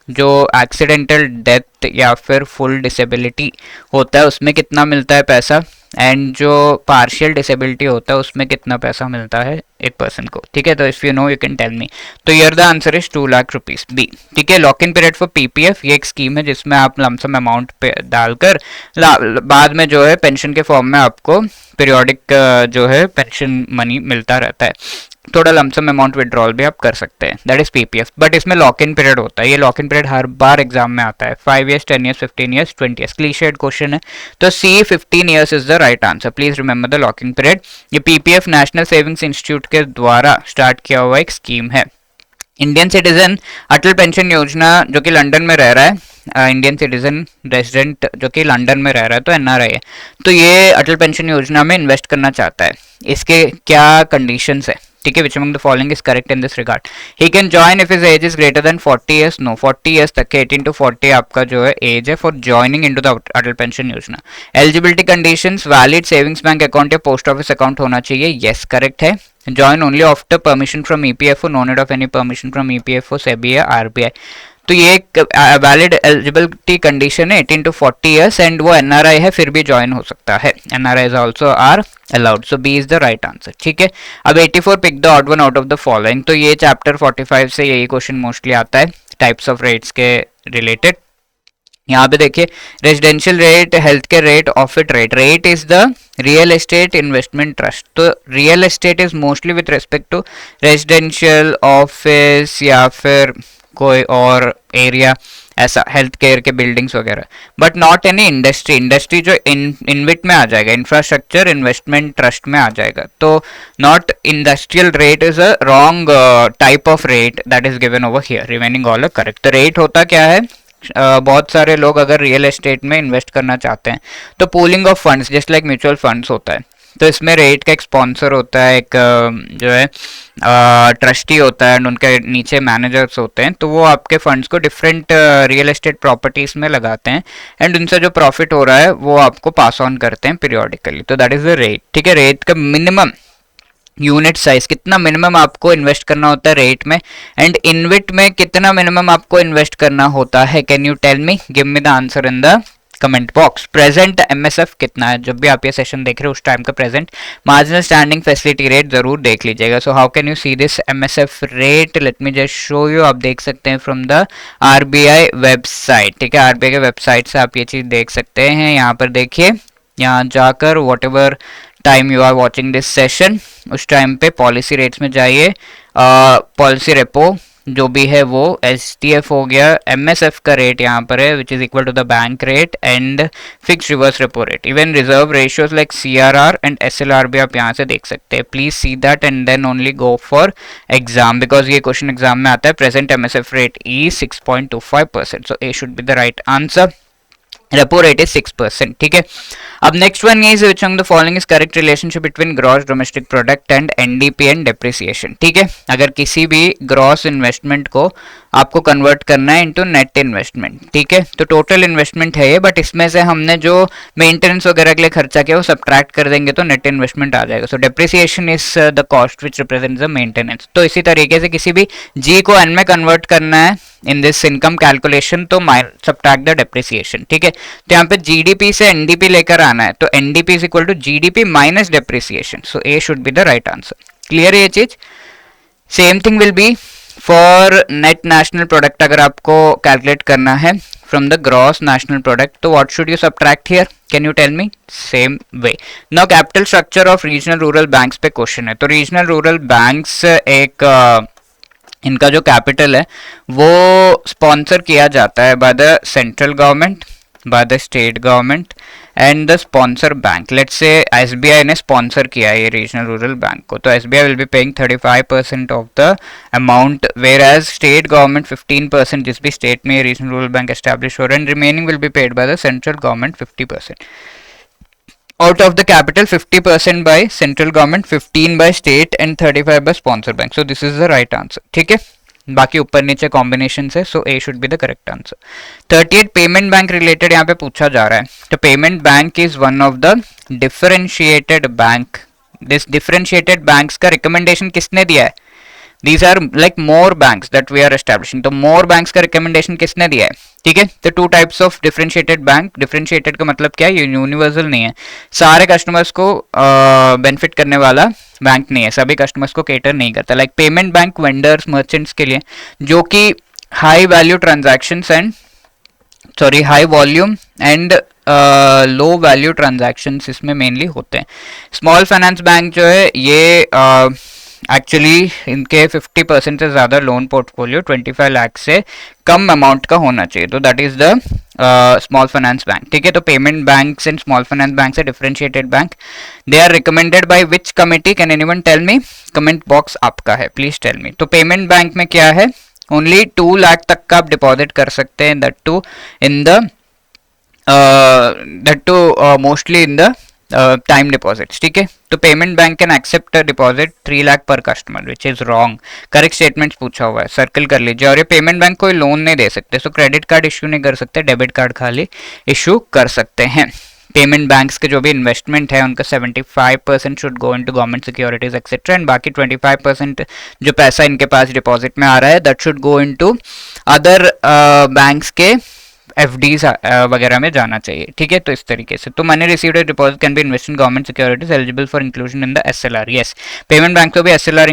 जो एक्सीडेंटल डेथ या फिर फुल डिसेबिलिटी होता है उसमें कितना मिलता है पैसा, एंड जो पार्शियल डिसेबिलिटी होता है उसमें कितना पैसा मिलता है एक पर्सन को, ठीक है। तो if you know you can tell me. तो here the answer is 2 lakh rupees, B, ठीक है। Lock in period for PPF, ये एक स्कीम है जिसमें आप लमसम अमाउंट पे डालकर बाद में जो है पेंशन के फॉर्म में आपको पीरियोडिक जो है पेंशन मनी मिलता रहता है। थोड़ा लमसम अमाउंट विड्रॉल भी आप कर सकते हैं, दैट इज पीपीएफ। बट इसमें लॉक इन पीरियड होता है, ये lock in period her bar exam में आता है, 5 years, 10 years, 15 years, 20 years, clichéd question है। तो सी 15 years is the right answer, please remember the lock in period. ये पीपीएफ नेशनल सेविंग्स इंस्टीट्यूट के द्वारा स्टार्ट किया हुआ एक स्कीम है। इंडियन सिटीजन अटल पेंशन योजना जो कि लंदन में रह रहा है, इंडियन सिटीजन रेजिडेंट जो कि लंदन में रह रहा है तो एनआरआई है, तो ये अटल पेंशन योजना में इन्वेस्ट करना चाहता है। इसके क्या कंडीशंस है, ठीक है, which among the following is correct in this regard? He can join if his age is greater than 40 years. No, 40 years तक के 18 to 40 आपका जो है एज है for joining into the Atal pension Yojana. Eligibility conditions, valid savings bank account या post office account होना चाहिए, yes correct है। Join only after permission from EPFO, no need of any permission from EPFO, SEBI या RBI. तो ये एक valid eligibility condition है 18 to 40 years, and वो एनआरआई है फिर भी ज्वाइन हो सकता है। NRIs also are allowed, so B is the right answer, ठीक है। अब 84, pick the odd one out of the following. तो ये चैप्टर 45 से यही क्वेश्चन मोस्टली आता है टाइप्स ऑफ रेट्स के रिलेटेड। यहाँ पे देखिए, residential REIT, health care REIT, office REIT. REIT is the real estate investment trust. तो real estate is mostly with respect to residential, office या फिर कोई और एरिया, ऐसा हेल्थ केयर के बिल्डिंग्स वगैरह, but not any industry. Industry जो InvIT में आ जाएगा, इंफ्रास्ट्रक्चर इन्वेस्टमेंट ट्रस्ट में आ जाएगा। तो not industrial rate is a wrong type of rate that is given over here, remaining all are correct. तो रेट होता क्या है, बहुत सारे लोग अगर रियल एस्टेट में इन्वेस्ट करना चाहते हैं तो pooling of funds just like mutual funds होता है। तो इसमें रेट का एक स्पॉन्सर होता है, एक जो है ट्रस्टी होता है, एंड उनके नीचे मैनेजर्स होते हैं। तो वो आपके फंड्स को डिफरेंट रियल एस्टेट प्रॉपर्टीज में लगाते हैं, एंड उनसे जो प्रॉफिट हो रहा है वो आपको पास ऑन करते हैं पीरियोडिकली। तो दैट इज द रेट, ठीक है। रेट का मिनिमम यूनिट साइज कितना मिनिमम आपको इन्वेस्ट करना होता है रेट में, एंड इनविट में कितना मिनिमम आपको इन्वेस्ट करना होता है? Can you tell me, give me the answer in the comment box. Present MSF कितना है, जब भी आप ये सेशन देख रहे हो उस टाइम का present marginal standing facility rate जरूर देख लीजिएगा। So how can you see this MSF rate, let me just show you. आप देख सकते हैं फ्रॉम द आरबीआई वेबसाइट, ठीक है। आरबीआई के वेबसाइट से आप ये चीज देख सकते हैं। यहाँ पर देखिए, यहाँ जाकर what time you are watching this session, उस टाइम पे पॉलिसी रेट्स में जाइए। पॉलिसी रेपो जो भी है वो एसटीएफ हो गया, एमएसएफ का रेट यहाँ पर है which is equal to the bank rate and fix reverse repo rate. Even reserve ratios like CRR and SLR भी आप यहाँ से देख सकते हैं। Please see that and then only go for exam, because ये क्वेश्चन एग्जाम में आता है। Present MSF rate is 6.25%, so A should be the right answer. Repo rate is 6%, ठीक है। अब next one is which among the following is correct relationship between gross domestic product and NDP and depreciation, ठीक है। अगर किसी भी gross investment को आपको कन्वर्ट करना है इनटू नेट इन्वेस्टमेंट, ठीक है, तो टोटल इन्वेस्टमेंट है ये, बट इसमें से हमने जो मेंटेनेंस वगैरह के लिए खर्चा किया वो सब्ट्रैक्ट कर देंगे तो नेट इन्वेस्टमेंट आ जाएगा। सो depreciation is the cost which represents the maintenance. तो इसी तरीके से किसी भी जी को एन में कन्वर्ट करना है इन दिस इनकम कैलकुलेशन, तो सब्ट्रैक्ट द डेप्रिसिएशन, ठीक है। तो यहाँ पे जीडीपी से एनडीपी लेकर आना है, तो NDP is equal to GDP minus depreciation, so A should be the right answer. Clear है ये चीज? Same thing will be for net national product. अगर आपको कैलकुलेट करना है from the gross national product, तो what should you subtract here, can you tell me? Same way. Now capital structure of regional rural banks पे question है। तो regional rural banks एक इनका जो कैपिटल है वो स्पॉन्सर किया जाता है by the central government, by the state government and the sponsor bank. Let's say SBI ने स्पॉन्सर किया है ये रीजनल रूरल बैंक को, तो SBI will be paying 35% of the amount, whereas state government 15%, जिस भी स्टेट में regional rural bank establish हो रहा है, and remaining will be paid by the central government 50%। Out of the capital, 50% by central government, 15 by state and 35 by sponsor bank. So this is the right answer, ठीक है। बाकी ऊपर नीचे combination है, so A should be the correct answer. 38 payment bank related यहाँ पे पूछा जा रहा है। तो payment bank is one of the differentiated bank. This differentiated banks का रिकमेंडेशन किसने दिया है? These are like more banks that we are establishing. तो more banks का recommendation किसने दिया है? ठीक है, तो two types of differentiated bank. Differentiated का मतलब क्या है? ये यूनिवर्सल नहीं है, सारे कस्टमर्स को बेनिफिट करने वाला बैंक नहीं है, सभी कस्टमर्स को केटर नहीं करता। Like payment bank vendors merchants के लिए, जो कि high value transactions and high volume and low value transactions इसमें मेनली होते हैं। स्मॉल फाइनेंस बैंक जो है ये एक्चुअली इनके 50% से ज़्यादा लोन पोर्टफोलियो 25 लाख से कम अमाउंट का होना चाहिए, तो that is the small finance bank, ठीक है। तो payment banks and small finance bank से differentiated bank, they are recommended by which committee? Can anyone tell me? Comment box आपका है, प्लीज टेल मी। तो पेमेंट बैंक में क्या है? ओनली 2 लाख तक का आप डिपॉजिट कर सकते हैं, that too mostly in the time deposits, ठीक है। तो payment bank can accept deposit 3 lakh per customer, which is wrong. Correct statement पूछा हुआ है, सर्कल कर लीजिए। और ये पेमेंट बैंक कोई लोन नहीं दे सकते, सो क्रेडिट कार्ड इश्यू नहीं कर सकते, डेबिट कार्ड खाली इशू कर सकते हैं। पेमेंट बैंक्स के जो भी इन्वेस्टमेंट है उनका 75% should go into government securities etcetera, and बाकी 25% जो पैसा इनके पास डिपॉजिट में आ रहा है that should go into other banks के एफडीज वगैरह में जाना चाहिए, ठीक है। तो इस तरीके से तो money received deposit can be invest in government securities eligible for inclusion in the SLR. Yes, payment bank को भी एसएलआर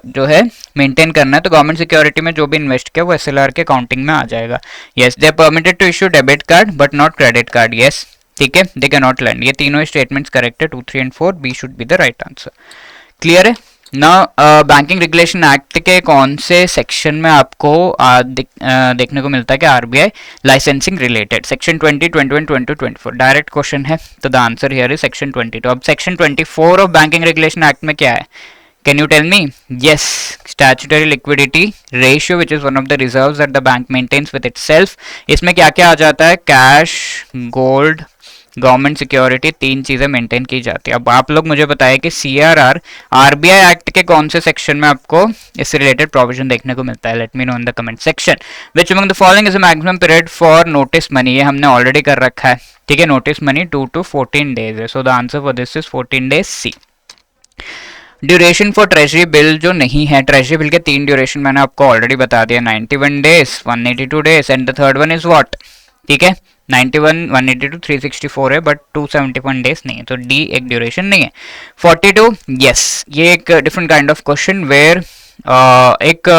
जो है मेंटेन करना है, तो गवर्नमेंट सिक्योरिटी में जो भी इन्वेस्ट किया वो एसएलआर के काउंटिंग में आ जाएगा। Yes, they are permitted to issue debit card but not credit card. Yes, ठीक है, दे कैन नॉट लैंड। ये तीनों स्टेटमेंट्स करेक्ट है, 2, 3 and 4, B should be the right answer. Clear है ना। बैंकिंग रेगुलेशन एक्ट के कौन से सेक्शन में आपको देखने को मिलता है कि RBI licensing related? Section 20, 21, 22, 24 direct question है, तो the answer here is section 20। तो अब section 24 of banking regulation act में क्या है? Can you tell me? Yes, statutory liquidity ratio which is one of the reserves that the bank maintains with itself. इसमें क्या क्या आ जाता है? कैश, गोल्ड, गवर्नमेंट सिक्योरिटी, 3 चीजें मेंटेन की जाती है। अब आप लोग मुझे बताएं कि सीआरआर आरबीआई एक्ट के कौन से सेक्शन में आपको इससे रिलेटेड प्रोविजन देखने को मिलता है? Late me know in the comment section. Which among the following is the maximum period for notice money? ये हमने ऑलरेडी कर रखा है, ठीक है। नोटिस मनी 2 to 14 डेज है, so the answer for this is 14 days, C. Duration for treasury bill जो नहीं है, ट्रेजरी बिल के 3 ड्यूरेशन मैंने आपको ऑलरेडी बता दिया, 91 days, 182 days and the third one is what? ठीक है, 91, 182, 364 है, बट 271 डेज नहीं है, तो डी एक ड्यूरेशन नहीं है। 42, यस, ये एक different kind of question where एक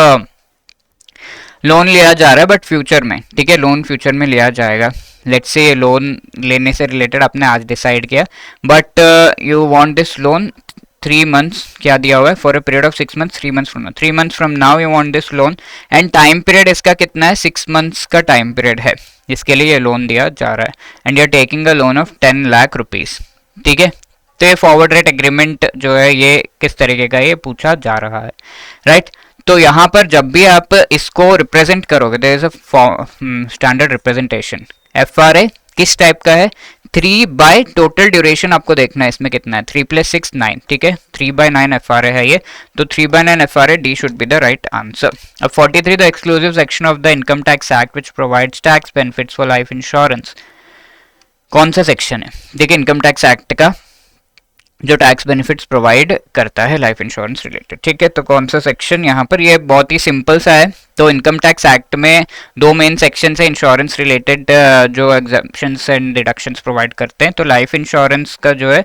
लोन लिया जा रहा है बट फ्यूचर में, ठीक है, लोन फ्यूचर में लिया जाएगा। लेट्स से ये लोन लेने से रिलेटेड आपने आज डिसाइड किया, but you want this loan 3 months, क्या दिया हुआ है? For a period of 6 months, 3 months from now, 3 months from now you want this loan, and time period इसका कितना है? 6 months का टाइम पीरियड है जिसके लिए ये लोन दिया जा रहा है, and you are taking a loan of 10 lakh rupees, ठीक है। तो ये फॉरवर्ड रेट एग्रीमेंट जो है ये किस तरीके का ये पूछा जा रहा है, राइट। तो यहाँ पर जब भी आप इसको रिप्रेजेंट करोगे, there is a standard representation. FRA किस टाइप का है? 3 बाय टोटल ड्यूरेशन आपको देखना है इसमें कितना है, 3 + 6 9, ठीक है, 3 by 9 एफआरए है ये, तो 3 by 9 FRA, D should be the right answer. अब 43, the exclusive section of the income tax act which provides tax benefits for life insurance, कौन सा सेक्शन है? देखिए, इनकम टैक्स एक्ट का जो टैक्स बेनिफिट्स प्रोवाइड करता है लाइफ इंश्योरेंस रिलेटेड, ठीक है। तो कौन सा सेक्शन यहाँ पर? ये बहुत ही सिंपल सा है। तो इनकम टैक्स एक्ट में 2 मेन सेक्शन है इंश्योरेंस रिलेटेड, जो एग्जम्पशंस एंड डिडक्शंस प्रोवाइड करते हैं। तो लाइफ इंश्योरेंस का जो है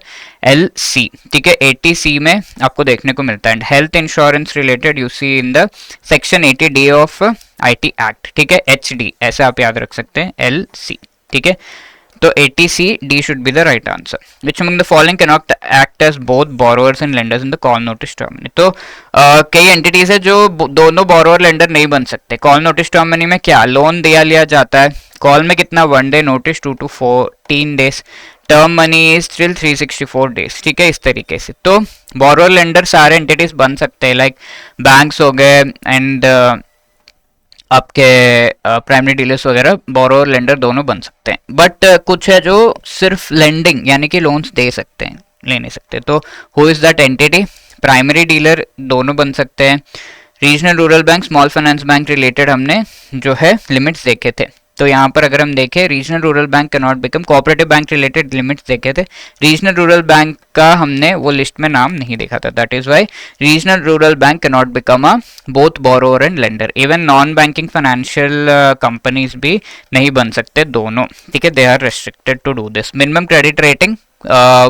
LC, ठीक है, 80C में आपको देखने को मिलता है, and health insurance related you see in the section 80D of IT act, ठीक है, HD ऐसे आप याद रख सकते हैं, LC, ठीक है। तो 80C, D should be the right answer. Which among the following cannot act as both borrowers and lenders in the call notice term money? तो कई एंटिटीज है जो दोनों borrower lender नहीं बन सकते। कॉल नोटिस टर्म मनी में क्या लोन दिया लिया जाता है, कॉल में कितना 1 day notice, 2 to 14 days, term money is still 364 days, ठीक है, इस तरीके से। तो borrower lender सारे एंटिटीज बन सकते हैं, लाइक बैंक्स हो गए एंड आपके प्राइमरी डीलर्स वगैरह, बोरोवर लेंडर दोनों बन सकते हैं। बट कुछ है जो सिर्फ लेंडिंग यानी कि लोन्स दे सकते हैं, ले नहीं सकते। तो who is that entity? Primary dealer दोनों बन सकते हैं। Regional rural bank, small finance bank related हमने जो है लिमिट्स देखे थे। तो यहाँ पर अगर हम देखें, regional rural bank can not become, cooperative bank related limits देखे थे। रीजनल रूरल बैंक का हमने वो लिस्ट में नाम नहीं देखा था, that is why regional rural bank can not become a both borrower and lender. Even non banking financial companies भी नहीं बन सकते दोनों, ठीक है, they are restricted to do this. Minimum credit rating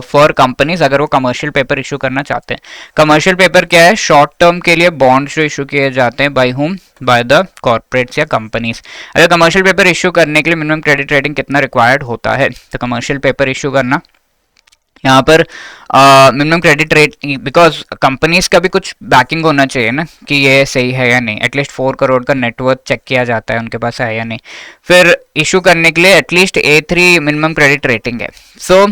for companies अगर वो कमर्शियल पेपर इशू करना चाहते हैं। कमर्शियल पेपर क्या है? शॉर्ट टर्म के लिए बॉन्ड्स जो इशू किए जाते हैं, by whom? By the corporates या कंपनीज। अगर कमर्शियल पेपर इशू करने के लिए मिनिमम क्रेडिट रेटिंग कितना रिक्वायर्ड होता है? तो कमर्शियल पेपर इशू करना यहाँ पर minimum credit rate, because companies का भी कुछ बैकिंग होना चाहिए ना कि ये सही है या नहीं। एटलीस्ट 4 करोड़ का नेटवर्थ चेक किया जाता है उनके पास है या नहीं। फिर इशू करने के लिए at least A3 minimum credit rating है। सो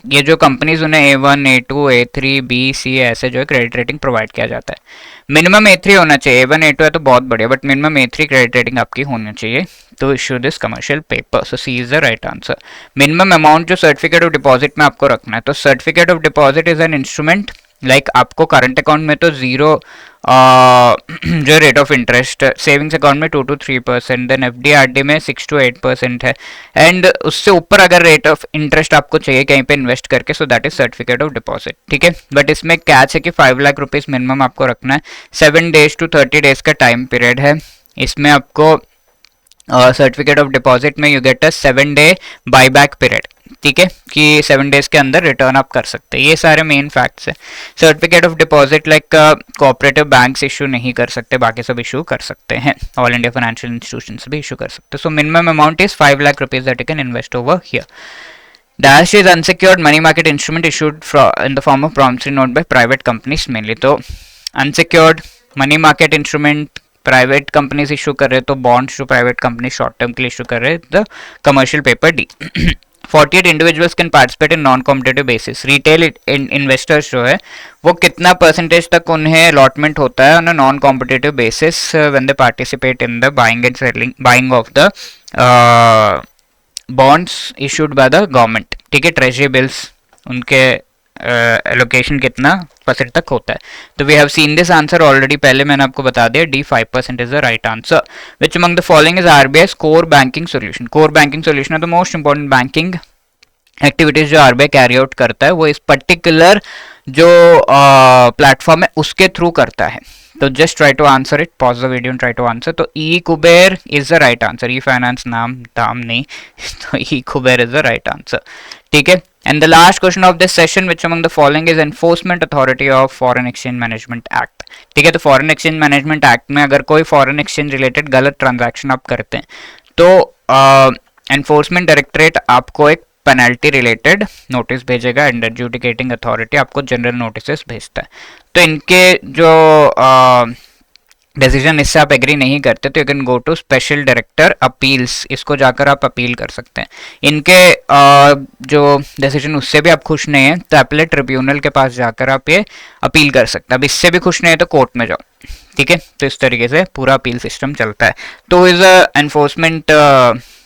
ये जो कंपनीज उन्हें A1, A2, A3, B, C ऐसे जो है क्रेडिट रेटिंग प्रोवाइड किया जाता है। मिनिमम A3 होना चाहिए, A1, A2 है तो बहुत बढ़िया, but minimum A3 credit rating आपकी होनी चाहिए तो issue this commercial paper. So C is the right answer. Minimum amount जो सर्टिफिकेट ऑफ डिपॉजिट में आपको रखना है, तो certificate of deposit is an instrument like आपको करंट अकाउंट में तो जीरो जो rate of interest, savings account में 2 to 3%, देन एफडी आरडी में 6 to 8% है, एंड उससे ऊपर अगर रेट ऑफ इंटरेस्ट आपको चाहिए कहीं पे इन्वेस्ट करके, सो that is certificate of deposit. ठीक है, बट इसमें कैच है कि 5 लाख रुपीज मिनिमम आपको रखना है। 7 days to 30 days का टाइम पीरियड है। इसमें आपको सर्टिफिकेट ऑफ डिपॉजिट में you get a 7 day buyback period. ठीक है, कि 7 days के अंदर रिटर्न आप कर सकते हैं। ये सारे मेन फैक्ट्स है। Certificate of deposit like cooperative banks issue नहीं कर सकते, बाकी सब इशू कर सकते हैं, ऑल इंडिया फाइनेंशियल इंस्टीट्यूशंस भी इशू कर सकते हैं। So minimum amount is 5 lakh rupees that you can invest over here. Dash is unsecured money market instrument issued in the form of promissory note by private companies mainly। तो unsecured money market instrument private companies issue कर रहे हैं, तो bonds जो private company short term के लिए issue कर रहे हैं, the commercial paper D. 48 individuals can participate in non competitive basis. Retail investors जो है वो कितना परसेंटेज तक उन्हें अलॉटमेंट होता है on non competitive basis when they participate in the buying and selling, buying of the bonds issued by the government. ठीक है, ट्रेजरी बिल्स उनके एलोकेशन कितना परसेंट तक होता है। तो we have seen this answer already, पहले मैंने आपको बता दिया D 5% is the right answer. Which among the following is RBI core banking solution. Core banking solution है the most important banking activities जो आरबीआई कैरी आउट करता है, वो इस पर्टिकुलर जो प्लेटफॉर्म है उसके थ्रू करता है। तो just try to answer it, pause the video and try to answer. तो e Kuber is the right answer. E finance नाम दाम नहीं, तो e Kuber is the right answer. ठीक है, and the last question of this session, which among the following is enforcement authority of foreign exchange management act. ठीक है, तो foreign exchange management act में अगर कोई फॉरेन एक्सचेंज रिलेटेड गलत transaction आप करते हैं तो एनफोर्समेंट डायरेक्टरेट आपको एक पेनल्टी रिलेटेड नोटिस भेजेगा एंड एडजुडिकेटिंग अथॉरिटी आपको जनरल नोटिस भेजता है। तो इनके जो डिसीजन इससे आप एग्री नहीं करते तो you can go to special director appeals, इसको जाकर आप अपील कर सकते हैं। इनके जो डिसीजन उससे भी आप खुश नहीं है तो अपीलेट ट्रिब्यूनल के पास जाकर आप ये अपील कर सकते हैं। अब इससे भी खुश नहीं है तो कोर्ट में जाओ। ठीक है, तो इस तरीके से पूरा अपील सिस्टम चलता है। तो इज एनफोर्समेंट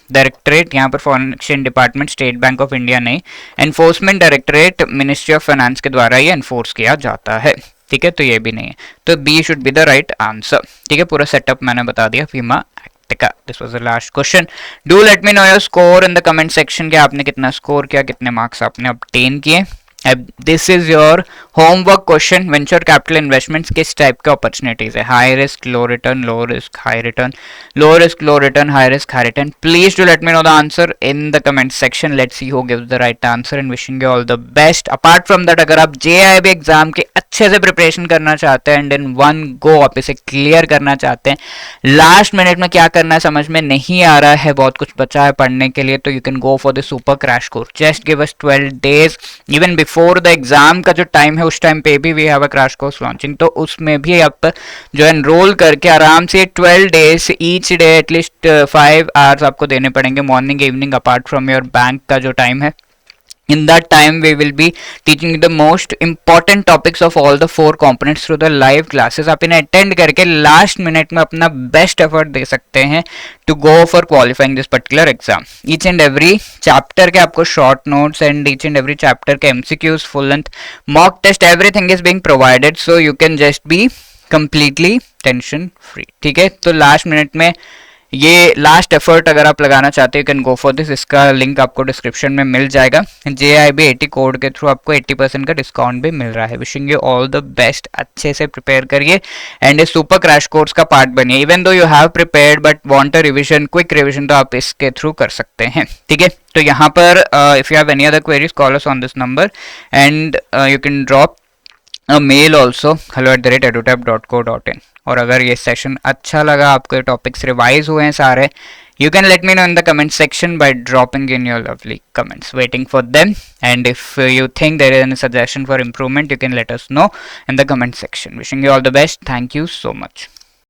डायरेक्टरेट, यहाँ पर foreign exchange department state bank of India नहीं, enforcement directorate ministry of finance के द्वारा ये एनफोर्स किया जाता है। ठीक है, तो ये भी नहीं है, तो B should be the right answer. ठीक है, पूरा सेटअप मैंने बता दिया फीमा एक्ट का। This was the last question. Do let me know your score in the comment section कि आपने कितना स्कोर किया, कितने मार्क्स आपने ऑब्टेन किए। This is your homework question. Venture capital investments किस टाइप के अपॉर्चुनिटीज है? High risk, low return, low risk, high return, low risk, low return, high risk, high return. Please do let me know the answer in the comment section. Let's see who gives the right answer and wishing you all the best. Apart from that, अगर आप JIB exam के अच्छे से preparation करना चाहते हैं and in one go आप इसे क्लियर करना चाहते हैं, लास्ट मिनट में क्या करना है समझ में नहीं आ रहा है, बहुत कुछ बचा है पढ़ने के लिए, तो you can go for the super crash course. Just give us 12 days even before the exam का जो टाइम है उस टाइम पे भी we have a crash course launching. तो उसमें भी आप जो एनरोल करके आराम से 12 days each day at least 5 hours आपको देने पड़ेंगे, morning evening, apart from your bank का जो टाइम है। In that time, we will be teaching you the most important topics of all the 4 components through the live classes। आप इन्हें attend करके last minute में अपना बेस्ट एफर्ट दे सकते हैं to go for qualifying this particular exam। Each and every chapter के आपको short notes and each and every chapter के MCQs, full length mock test, everything is being provided, so you can just be completely tension free। ठीक है, तो last minute में ये last effort अगर आप लगाना चाहते हो कैन गो फॉर दिस। इसका लिंक आपको डिस्क्रिप्शन में मिल जाएगा। JIB 80 कोड के थ्रू आपको 80% का डिस्काउंट भी मिल रहा है। Wishing you all the best, अच्छे से प्रिपेयर करिए एंड इस सुपर क्रैश कोर्स का पार्ट बनिए। Even though you have prepared but want a revision, quick revision, तो आप इसके थ्रू कर सकते हैं। ठीक है, तो यहाँ पर if you have any other queries call us on this number and you can drop a mail also hello@edutap.co.in। और अगर ये सेशन अच्छा लगा, आपके टॉपिक्स रिवाइज हुए हैं सारे, you can let me know in the comment section by dropping in your lovely comments, waiting for them। and if you think there is any suggestion for improvement, you can let us know in the comment section। wishing you all the best, thank you so much।